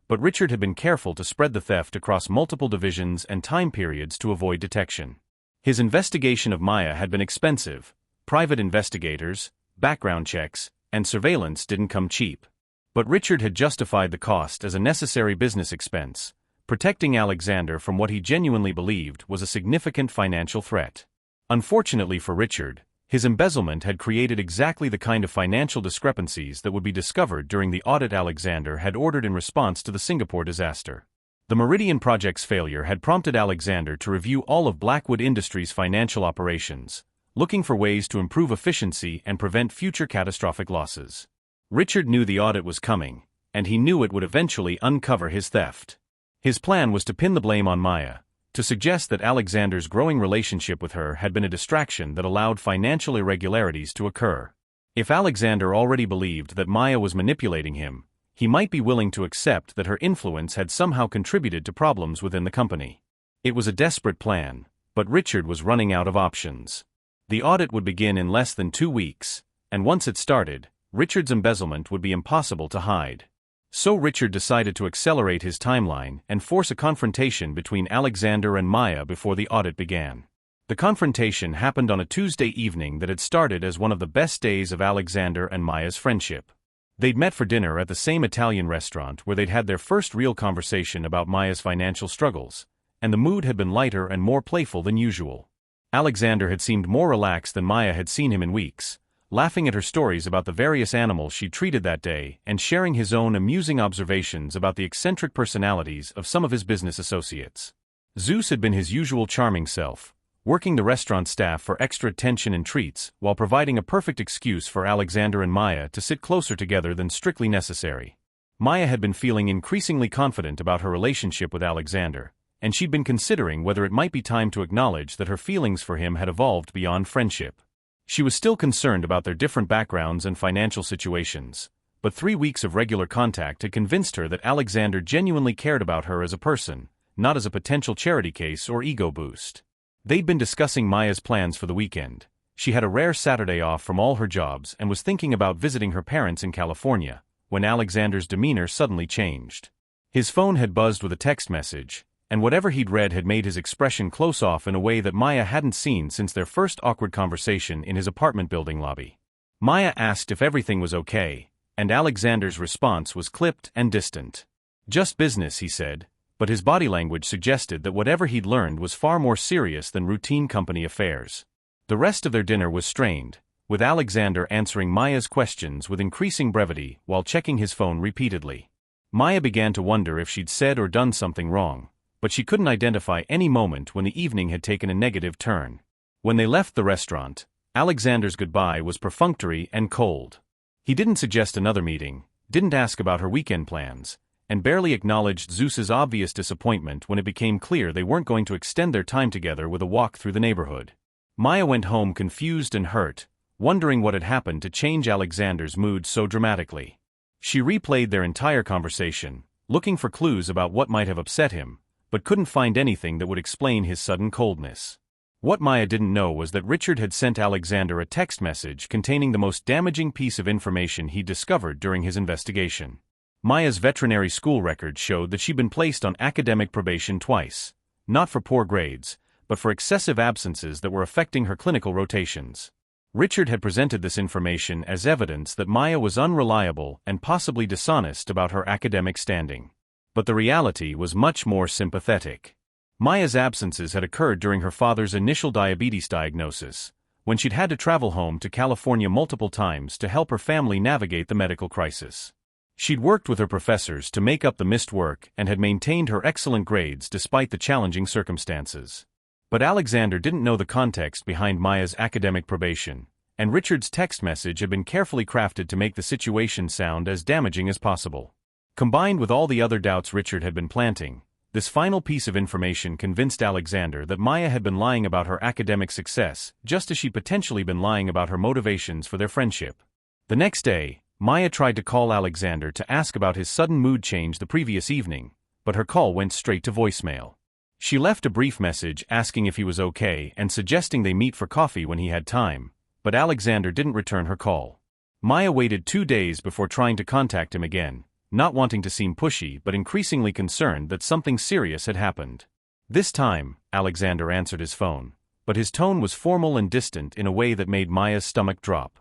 But Richard had been careful to spread the theft across multiple divisions and time periods to avoid detection. His investigation of Maya had been expensive. Private investigators, background checks, and surveillance didn't come cheap. But Richard had justified the cost as a necessary business expense, protecting Alexander from what he genuinely believed was a significant financial threat. Unfortunately for Richard, his embezzlement had created exactly the kind of financial discrepancies that would be discovered during the audit Alexander had ordered in response to the Singapore disaster. The Meridian Project's failure had prompted Alexander to review all of Blackwood Industries' financial operations, looking for ways to improve efficiency and prevent future catastrophic losses. Richard knew the audit was coming, and he knew it would eventually uncover his theft. His plan was to pin the blame on Maya, to suggest that Alexander's growing relationship with her had been a distraction that allowed financial irregularities to occur. If Alexander already believed that Maya was manipulating him, he might be willing to accept that her influence had somehow contributed to problems within the company. It was a desperate plan, but Richard was running out of options. The audit would begin in less than 2 weeks, and once it started, Richard's embezzlement would be impossible to hide. So Richard decided to accelerate his timeline and force a confrontation between Alexander and Maya before the audit began. The confrontation happened on a Tuesday evening that had started as one of the best days of Alexander and Maya's friendship. They'd met for dinner at the same Italian restaurant where they'd had their first real conversation about Maya's financial struggles, and the mood had been lighter and more playful than usual. Alexander had seemed more relaxed than Maya had seen him in weeks, laughing at her stories about the various animals she'd treated that day and sharing his own amusing observations about the eccentric personalities of some of his business associates. Zeus had been his usual charming self, working the restaurant staff for extra attention and treats while providing a perfect excuse for Alexander and Maya to sit closer together than strictly necessary. Maya had been feeling increasingly confident about her relationship with Alexander, and she'd been considering whether it might be time to acknowledge that her feelings for him had evolved beyond friendship. She was still concerned about their different backgrounds and financial situations, but 3 weeks of regular contact had convinced her that Alexander genuinely cared about her as a person, not as a potential charity case or ego boost. They'd been discussing Maya's plans for the weekend. She had a rare Saturday off from all her jobs and was thinking about visiting her parents in California, when Alexander's demeanor suddenly changed. His phone had buzzed with a text message, and whatever he'd read had made his expression close off in a way that Maya hadn't seen since their first awkward conversation in his apartment building lobby. Maya asked if everything was okay, and Alexander's response was clipped and distant. "Just business," he said, but his body language suggested that whatever he'd learned was far more serious than routine company affairs. The rest of their dinner was strained, with Alexander answering Maya's questions with increasing brevity while checking his phone repeatedly. Maya began to wonder if she'd said or done something wrong, but she couldn't identify any moment when the evening had taken a negative turn. When they left the restaurant, Alexander's goodbye was perfunctory and cold. He didn't suggest another meeting, didn't ask about her weekend plans, and barely acknowledged Zeus's obvious disappointment when it became clear they weren't going to extend their time together with a walk through the neighborhood. Maya went home confused and hurt, wondering what had happened to change Alexander's mood so dramatically. She replayed their entire conversation, looking for clues about what might have upset him, but couldn't find anything that would explain his sudden coldness. What Maya didn't know was that Richard had sent Alexander a text message containing the most damaging piece of information he'd discovered during his investigation. Maya's veterinary school records showed that she'd been placed on academic probation twice, not for poor grades, but for excessive absences that were affecting her clinical rotations. Richard had presented this information as evidence that Maya was unreliable and possibly dishonest about her academic standing. But the reality was much more sympathetic. Maya's absences had occurred during her father's initial diabetes diagnosis, when she'd had to travel home to California multiple times to help her family navigate the medical crisis. She'd worked with her professors to make up the missed work and had maintained her excellent grades despite the challenging circumstances. But Alexander didn't know the context behind Maya's academic probation, and Richard's text message had been carefully crafted to make the situation sound as damaging as possible. Combined with all the other doubts Richard had been planting, this final piece of information convinced Alexander that Maya had been lying about her academic success, just as she'd potentially been lying about her motivations for their friendship. The next day, Maya tried to call Alexander to ask about his sudden mood change the previous evening, but her call went straight to voicemail. She left a brief message asking if he was okay and suggesting they meet for coffee when he had time, but Alexander didn't return her call. Maya waited 2 days before trying to contact him again, not wanting to seem pushy but increasingly concerned that something serious had happened. This time, Alexander answered his phone, but his tone was formal and distant in a way that made Maya's stomach drop.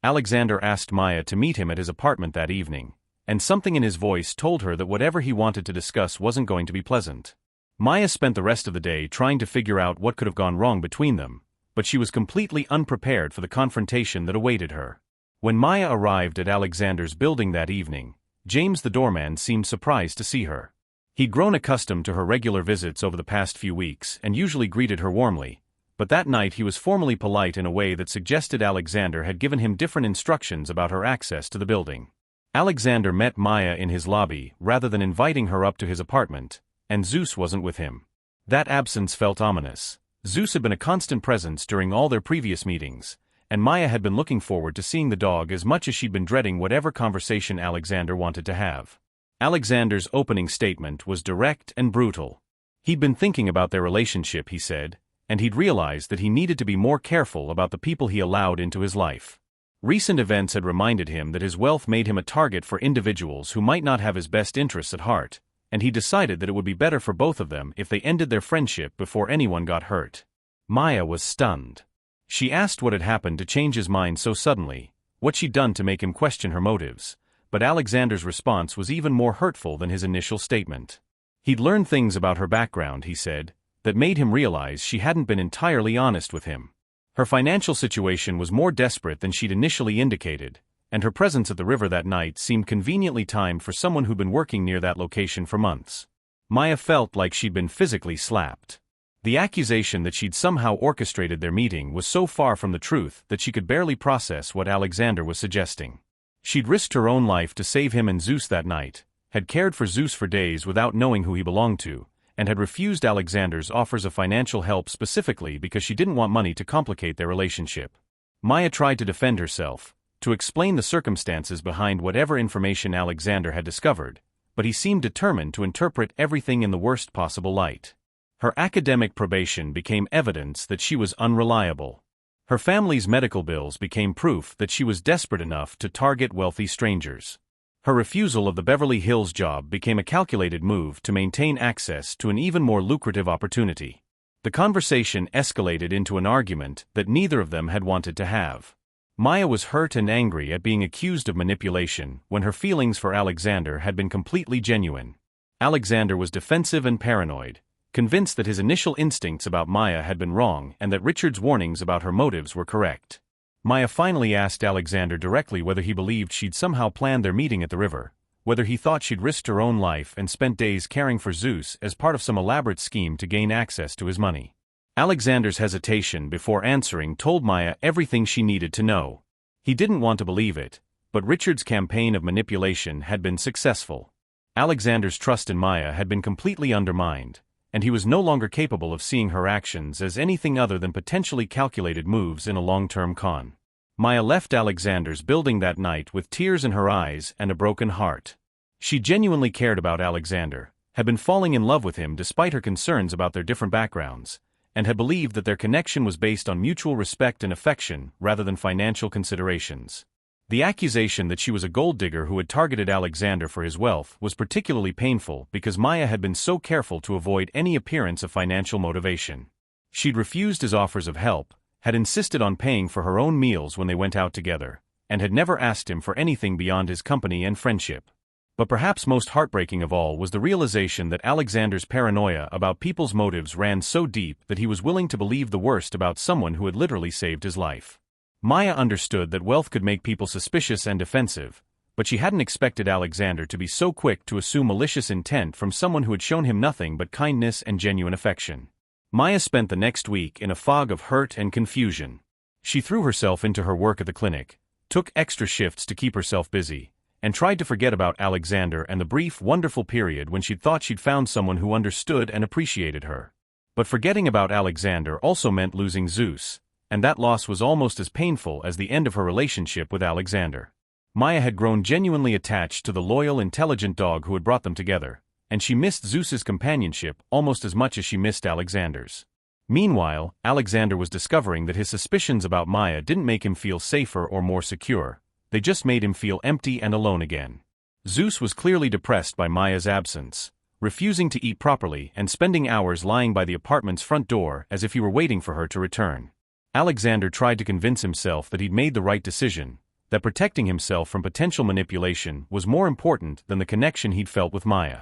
Alexander asked Maya to meet him at his apartment that evening, and something in his voice told her that whatever he wanted to discuss wasn't going to be pleasant. Maya spent the rest of the day trying to figure out what could have gone wrong between them, but she was completely unprepared for the confrontation that awaited her. When Maya arrived at Alexander's building that evening, James the doorman seemed surprised to see her. He'd grown accustomed to her regular visits over the past few weeks and usually greeted her warmly, but that night he was formally polite in a way that suggested Alexander had given him different instructions about her access to the building. Alexander met Maya in his lobby rather than inviting her up to his apartment, and Zeus wasn't with him. That absence felt ominous. Zeus had been a constant presence during all their previous meetings, and Maya had been looking forward to seeing the dog as much as she'd been dreading whatever conversation Alexander wanted to have. Alexander's opening statement was direct and brutal. He'd been thinking about their relationship, he said, and he'd realized that he needed to be more careful about the people he allowed into his life. Recent events had reminded him that his wealth made him a target for individuals who might not have his best interests at heart, and he decided that it would be better for both of them if they ended their friendship before anyone got hurt. Maya was stunned. She asked what had happened to change his mind so suddenly, what she'd done to make him question her motives, but Alexander's response was even more hurtful than his initial statement. He'd learned things about her background, he said, that made him realize she hadn't been entirely honest with him. Her financial situation was more desperate than she'd initially indicated, and her presence at the river that night seemed conveniently timed for someone who'd been working near that location for months. Maya felt like she'd been physically slapped. The accusation that she'd somehow orchestrated their meeting was so far from the truth that she could barely process what Alexander was suggesting. She'd risked her own life to save him and Zeus that night, had cared for Zeus for days without knowing who he belonged to, and had refused Alexander's offers of financial help specifically because she didn't want money to complicate their relationship. Maya tried to defend herself, to explain the circumstances behind whatever information Alexander had discovered, but he seemed determined to interpret everything in the worst possible light. Her academic probation became evidence that she was unreliable. Her family's medical bills became proof that she was desperate enough to target wealthy strangers. Her refusal of the Beverly Hills job became a calculated move to maintain access to an even more lucrative opportunity. The conversation escalated into an argument that neither of them had wanted to have. Maya was hurt and angry at being accused of manipulation when her feelings for Alexander had been completely genuine. Alexander was defensive and paranoid, convinced that his initial instincts about Maya had been wrong and that Richard's warnings about her motives were correct. Maya finally asked Alexander directly whether he believed she'd somehow planned their meeting at the river, whether he thought she'd risked her own life and spent days caring for Zeus as part of some elaborate scheme to gain access to his money. Alexander's hesitation before answering told Maya everything she needed to know. He didn't want to believe it, but Richard's campaign of manipulation had been successful. Alexander's trust in Maya had been completely undermined, and he was no longer capable of seeing her actions as anything other than potentially calculated moves in a long-term con. Maya left Alexander's building that night with tears in her eyes and a broken heart. She genuinely cared about Alexander, had been falling in love with him despite her concerns about their different backgrounds, and had believed that their connection was based on mutual respect and affection rather than financial considerations. The accusation that she was a gold digger who had targeted Alexander for his wealth was particularly painful because Maya had been so careful to avoid any appearance of financial motivation. She'd refused his offers of help, had insisted on paying for her own meals when they went out together, and had never asked him for anything beyond his company and friendship. But perhaps most heartbreaking of all was the realization that Alexander's paranoia about people's motives ran so deep that he was willing to believe the worst about someone who had literally saved his life. Maya understood that wealth could make people suspicious and defensive, but she hadn't expected Alexander to be so quick to assume malicious intent from someone who had shown him nothing but kindness and genuine affection. Maya spent the next week in a fog of hurt and confusion. She threw herself into her work at the clinic, took extra shifts to keep herself busy, and tried to forget about Alexander and the brief, wonderful period when she'd thought she'd found someone who understood and appreciated her. But forgetting about Alexander also meant losing Zeus, and that loss was almost as painful as the end of her relationship with Alexander. Maya had grown genuinely attached to the loyal, intelligent dog who had brought them together, and she missed Zeus's companionship almost as much as she missed Alexander's. Meanwhile, Alexander was discovering that his suspicions about Maya didn't make him feel safer or more secure, they just made him feel empty and alone again. Zeus was clearly depressed by Maya's absence, refusing to eat properly and spending hours lying by the apartment's front door as if he were waiting for her to return. Alexander tried to convince himself that he'd made the right decision, that protecting himself from potential manipulation was more important than the connection he'd felt with Maya.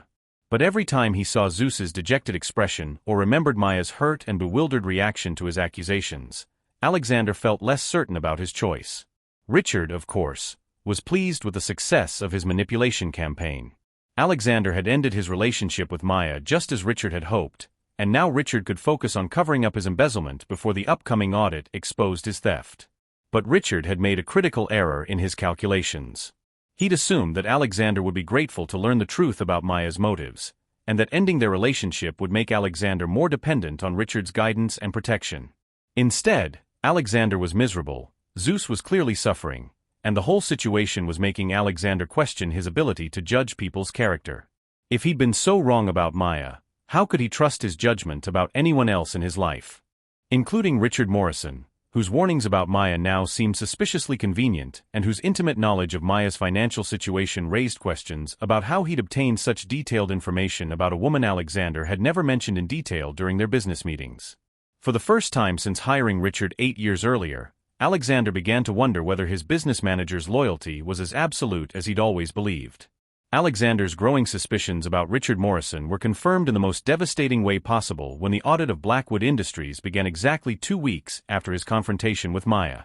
But every time he saw Zeus's dejected expression or remembered Maya's hurt and bewildered reaction to his accusations, Alexander felt less certain about his choice. Richard, of course, was pleased with the success of his manipulation campaign. Alexander had ended his relationship with Maya just as Richard had hoped, and now Richard could focus on covering up his embezzlement before the upcoming audit exposed his theft. But Richard had made a critical error in his calculations. He'd assumed that Alexander would be grateful to learn the truth about Maya's motives, and that ending their relationship would make Alexander more dependent on Richard's guidance and protection. Instead, Alexander was miserable, Zeus was clearly suffering, and the whole situation was making Alexander question his ability to judge people's character. If he'd been so wrong about Maya, How could he trust his judgment about anyone else in his life? Including Richard Morrison, whose warnings about Maya now seemed suspiciously convenient and whose intimate knowledge of Maya's financial situation raised questions about how he'd obtained such detailed information about a woman Alexander had never mentioned in detail during their business meetings. For the first time since hiring Richard 8 years earlier, Alexander began to wonder whether his business manager's loyalty was as absolute as he'd always believed. Alexander's growing suspicions about Richard Morrison were confirmed in the most devastating way possible when the audit of Blackwood Industries began exactly 2 weeks after his confrontation with Maya.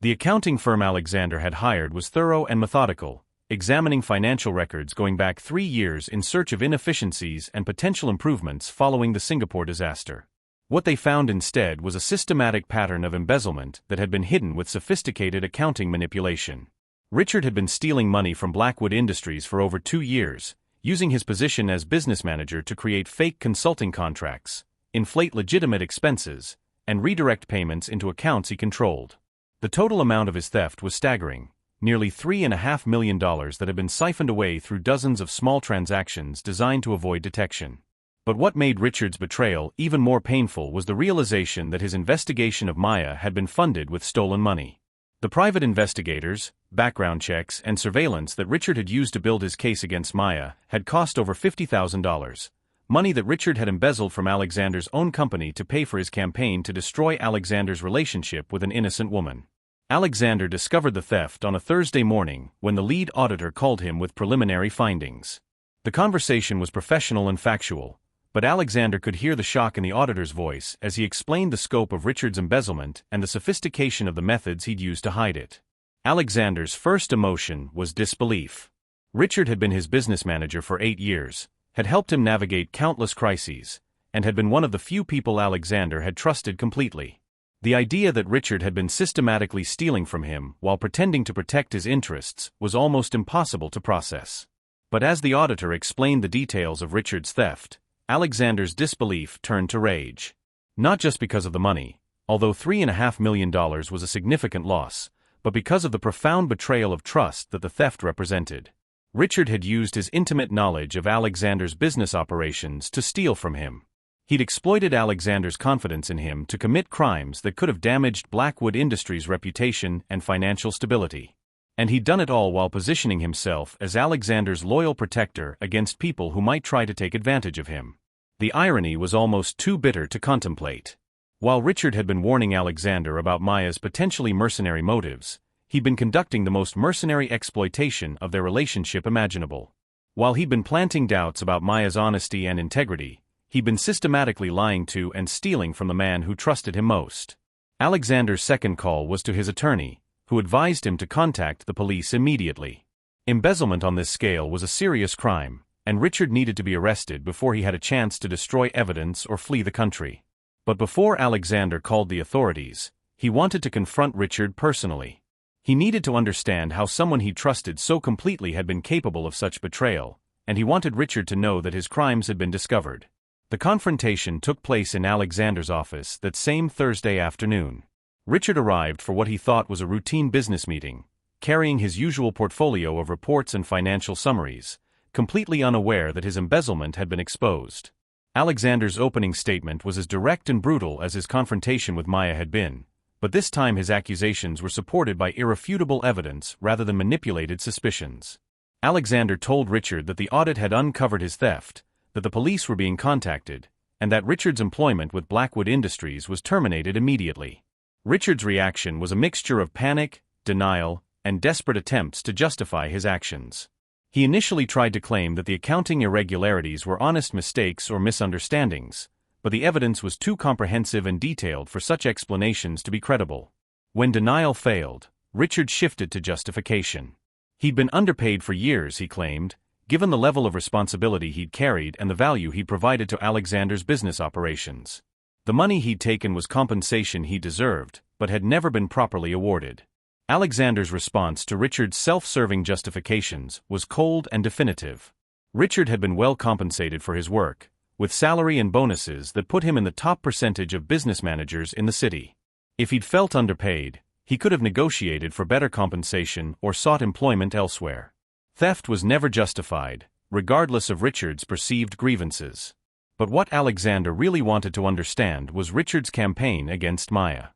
The accounting firm Alexander had hired was thorough and methodical, examining financial records going back 3 years in search of inefficiencies and potential improvements following the Singapore disaster. What they found instead was a systematic pattern of embezzlement that had been hidden with sophisticated accounting manipulation. Richard had been stealing money from Blackwood Industries for over 2 years, using his position as business manager to create fake consulting contracts, inflate legitimate expenses, and redirect payments into accounts he controlled. The total amount of his theft was staggering, nearly $3.5 million that had been siphoned away through dozens of small transactions designed to avoid detection. But what made Richard's betrayal even more painful was the realization that his investigation of Maya had been funded with stolen money. The private investigators, background checks, and surveillance that Richard had used to build his case against Maya had cost over $50,000, money that Richard had embezzled from Alexander's own company to pay for his campaign to destroy Alexander's relationship with an innocent woman. Alexander discovered the theft on a Thursday morning when the lead auditor called him with preliminary findings. The conversation was professional and factual, but Alexander could hear the shock in the auditor's voice as he explained the scope of Richard's embezzlement and the sophistication of the methods he'd used to hide it. Alexander's first emotion was disbelief. Richard had been his business manager for 8 years, had helped him navigate countless crises, and had been one of the few people Alexander had trusted completely. The idea that Richard had been systematically stealing from him while pretending to protect his interests was almost impossible to process. But as the auditor explained the details of Richard's theft, Alexander's disbelief turned to rage. Not just because of the money, although $3.5 million was a significant loss, but because of the profound betrayal of trust that the theft represented. Richard had used his intimate knowledge of Alexander's business operations to steal from him. He'd exploited Alexander's confidence in him to commit crimes that could have damaged Blackwood Industries' reputation and financial stability. And he'd done it all while positioning himself as Alexander's loyal protector against people who might try to take advantage of him. The irony was almost too bitter to contemplate. While Richard had been warning Alexander about Maya's potentially mercenary motives, he'd been conducting the most mercenary exploitation of their relationship imaginable. While he'd been planting doubts about Maya's honesty and integrity, he'd been systematically lying to and stealing from the man who trusted him most. Alexander's second call was to his attorney, who advised him to contact the police immediately. Embezzlement on this scale was a serious crime, and Richard needed to be arrested before he had a chance to destroy evidence or flee the country. But before Alexander called the authorities, he wanted to confront Richard personally. He needed to understand how someone he trusted so completely had been capable of such betrayal, and he wanted Richard to know that his crimes had been discovered. The confrontation took place in Alexander's office that same Thursday afternoon. Richard arrived for what he thought was a routine business meeting, carrying his usual portfolio of reports and financial summaries, completely unaware that his embezzlement had been exposed. Alexander's opening statement was as direct and brutal as his confrontation with Maya had been, but this time his accusations were supported by irrefutable evidence rather than manipulated suspicions. Alexander told Richard that the audit had uncovered his theft, that the police were being contacted, and that Richard's employment with Blackwood Industries was terminated immediately. Richard's reaction was a mixture of panic, denial, and desperate attempts to justify his actions. He initially tried to claim that the accounting irregularities were honest mistakes or misunderstandings, but the evidence was too comprehensive and detailed for such explanations to be credible. When denial failed, Richard shifted to justification. He'd been underpaid for years, he claimed, given the level of responsibility he'd carried and the value he'd provided to Alexander's business operations. The money he'd taken was compensation he deserved, but had never been properly awarded. Alexander's response to Richard's self-serving justifications was cold and definitive. Richard had been well compensated for his work, with salary and bonuses that put him in the top percentage of business managers in the city. If he'd felt underpaid, he could have negotiated for better compensation or sought employment elsewhere. Theft was never justified, regardless of Richard's perceived grievances. But what Alexander really wanted to understand was Richard's campaign against Maya.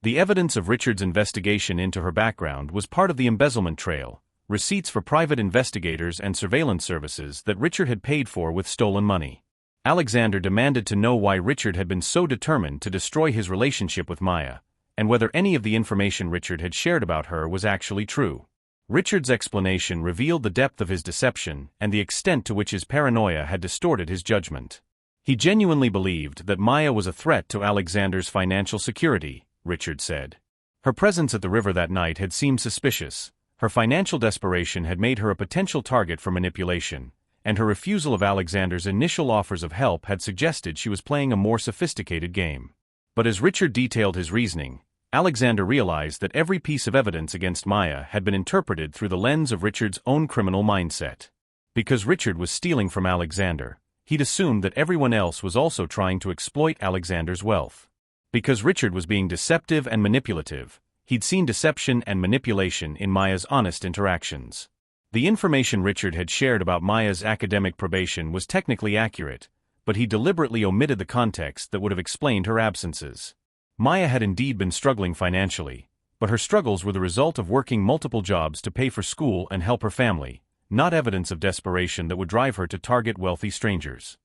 The evidence of Richard's investigation into her background was part of the embezzlement trail, receipts for private investigators and surveillance services that Richard had paid for with stolen money. Alexander demanded to know why Richard had been so determined to destroy his relationship with Maya, and whether any of the information Richard had shared about her was actually true. Richard's explanation revealed the depth of his deception and the extent to which his paranoia had distorted his judgment. He genuinely believed that Maya was a threat to Alexander's financial security, Richard said. Her presence at the river that night had seemed suspicious, her financial desperation had made her a potential target for manipulation, and her refusal of Alexander's initial offers of help had suggested she was playing a more sophisticated game. But as Richard detailed his reasoning, Alexander realized that every piece of evidence against Maya had been interpreted through the lens of Richard's own criminal mindset. Because Richard was stealing from Alexander, he'd assumed that everyone else was also trying to exploit Alexander's wealth. Because Richard was being deceptive and manipulative, he'd seen deception and manipulation in Maya's honest interactions. The information Richard had shared about Maya's academic probation was technically accurate, but he deliberately omitted the context that would have explained her absences. Maya had indeed been struggling financially, but her struggles were the result of working multiple jobs to pay for school and help her family, not evidence of desperation that would drive her to target wealthy strangers.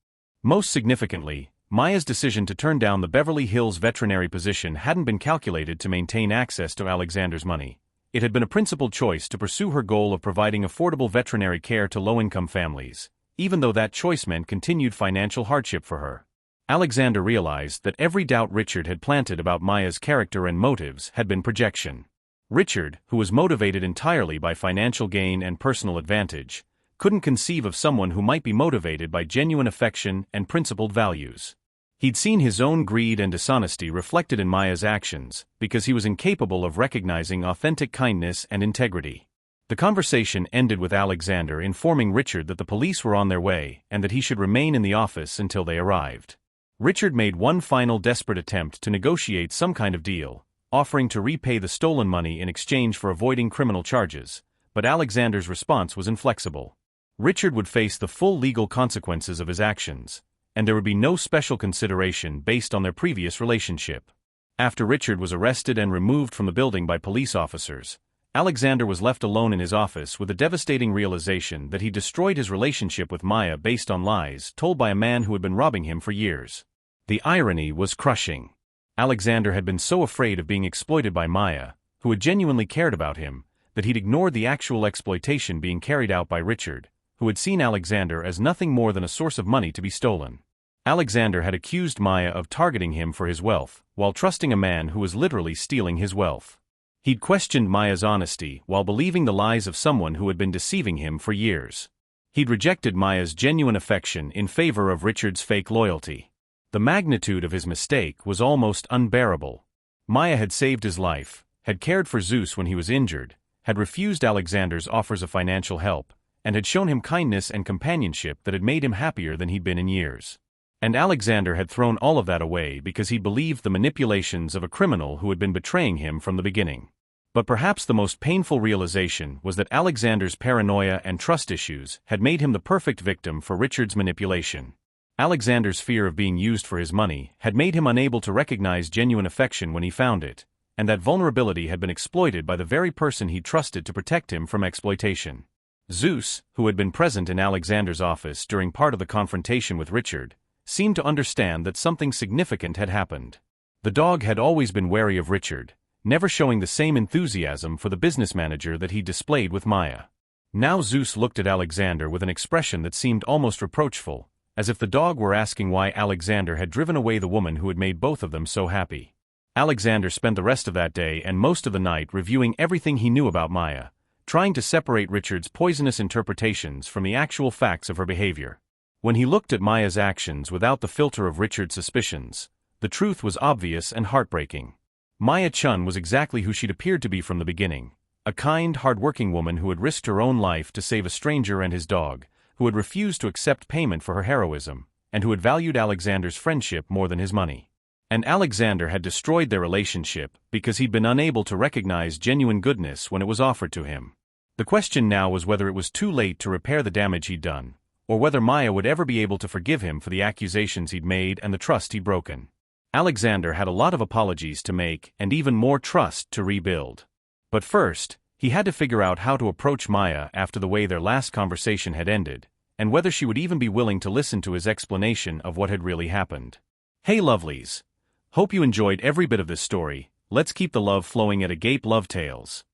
Most significantly, Maya's decision to turn down the Beverly Hills veterinary position hadn't been calculated to maintain access to Alexander's money. It had been a principled choice to pursue her goal of providing affordable veterinary care to low-income families, even though that choice meant continued financial hardship for her. Alexander realized that every doubt Richard had planted about Maya's character and motives had been projection. Richard, who was motivated entirely by financial gain and personal advantage, couldn't conceive of someone who might be motivated by genuine affection and principled values. He'd seen his own greed and dishonesty reflected in Maya's actions, because he was incapable of recognizing authentic kindness and integrity. The conversation ended with Alexander informing Richard that the police were on their way and that he should remain in the office until they arrived. Richard made one final desperate attempt to negotiate some kind of deal, offering to repay the stolen money in exchange for avoiding criminal charges, but Alexander's response was inflexible. Richard would face the full legal consequences of his actions, and there would be no special consideration based on their previous relationship. After Richard was arrested and removed from the building by police officers, Alexander was left alone in his office with a devastating realization that he destroyed his relationship with Maya based on lies told by a man who had been robbing him for years. The irony was crushing. Alexander had been so afraid of being exploited by Maya, who had genuinely cared about him, that he'd ignored the actual exploitation being carried out by Richard, who had seen Alexander as nothing more than a source of money to be stolen. Alexander had accused Maya of targeting him for his wealth, while trusting a man who was literally stealing his wealth. He'd questioned Maya's honesty while believing the lies of someone who had been deceiving him for years. He'd rejected Maya's genuine affection in favor of Richard's fake loyalty. The magnitude of his mistake was almost unbearable. Maya had saved his life, had cared for Zeus when he was injured, had refused Alexander's offers of financial help, and had shown him kindness and companionship that had made him happier than he'd been in years. And Alexander had thrown all of that away because he believed the manipulations of a criminal who had been betraying him from the beginning. But perhaps the most painful realization was that Alexander's paranoia and trust issues had made him the perfect victim for Richard's manipulation. Alexander's fear of being used for his money had made him unable to recognize genuine affection when he found it, and that vulnerability had been exploited by the very person he trusted to protect him from exploitation. Zeus, who had been present in Alexander's office during part of the confrontation with Richard, seemed to understand that something significant had happened. The dog had always been wary of Richard, never showing the same enthusiasm for the business manager that he displayed with Maya. Now Zeus looked at Alexander with an expression that seemed almost reproachful, as if the dog were asking why Alexander had driven away the woman who had made both of them so happy. Alexander spent the rest of that day and most of the night reviewing everything he knew about Maya, trying to separate Richard's poisonous interpretations from the actual facts of her behavior. When he looked at Maya's actions without the filter of Richard's suspicions, the truth was obvious and heartbreaking. Maya Chen was exactly who she'd appeared to be from the beginning, a kind, hard-working woman who had risked her own life to save a stranger and his dog, who had refused to accept payment for her heroism, and who had valued Alexander's friendship more than his money. And Alexander had destroyed their relationship because he'd been unable to recognize genuine goodness when it was offered to him. The question now was whether it was too late to repair the damage he'd done, or whether Maya would ever be able to forgive him for the accusations he'd made and the trust he'd broken. Alexander had a lot of apologies to make and even more trust to rebuild. But first, he had to figure out how to approach Maya after the way their last conversation had ended, and whether she would even be willing to listen to his explanation of what had really happened. Hey lovelies! Hope you enjoyed every bit of this story. Let's keep the love flowing at Agape Love Tales.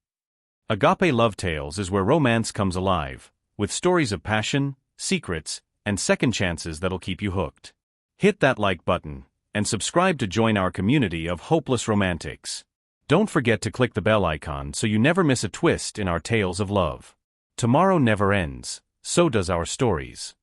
Agape Love Tales is where romance comes alive, with stories of passion, secrets, and second chances that'll keep you hooked. Hit that like button, and subscribe to join our community of hopeless romantics. Don't forget to click the bell icon so you never miss a twist in our tales of love. Tomorrow never ends, so does our stories.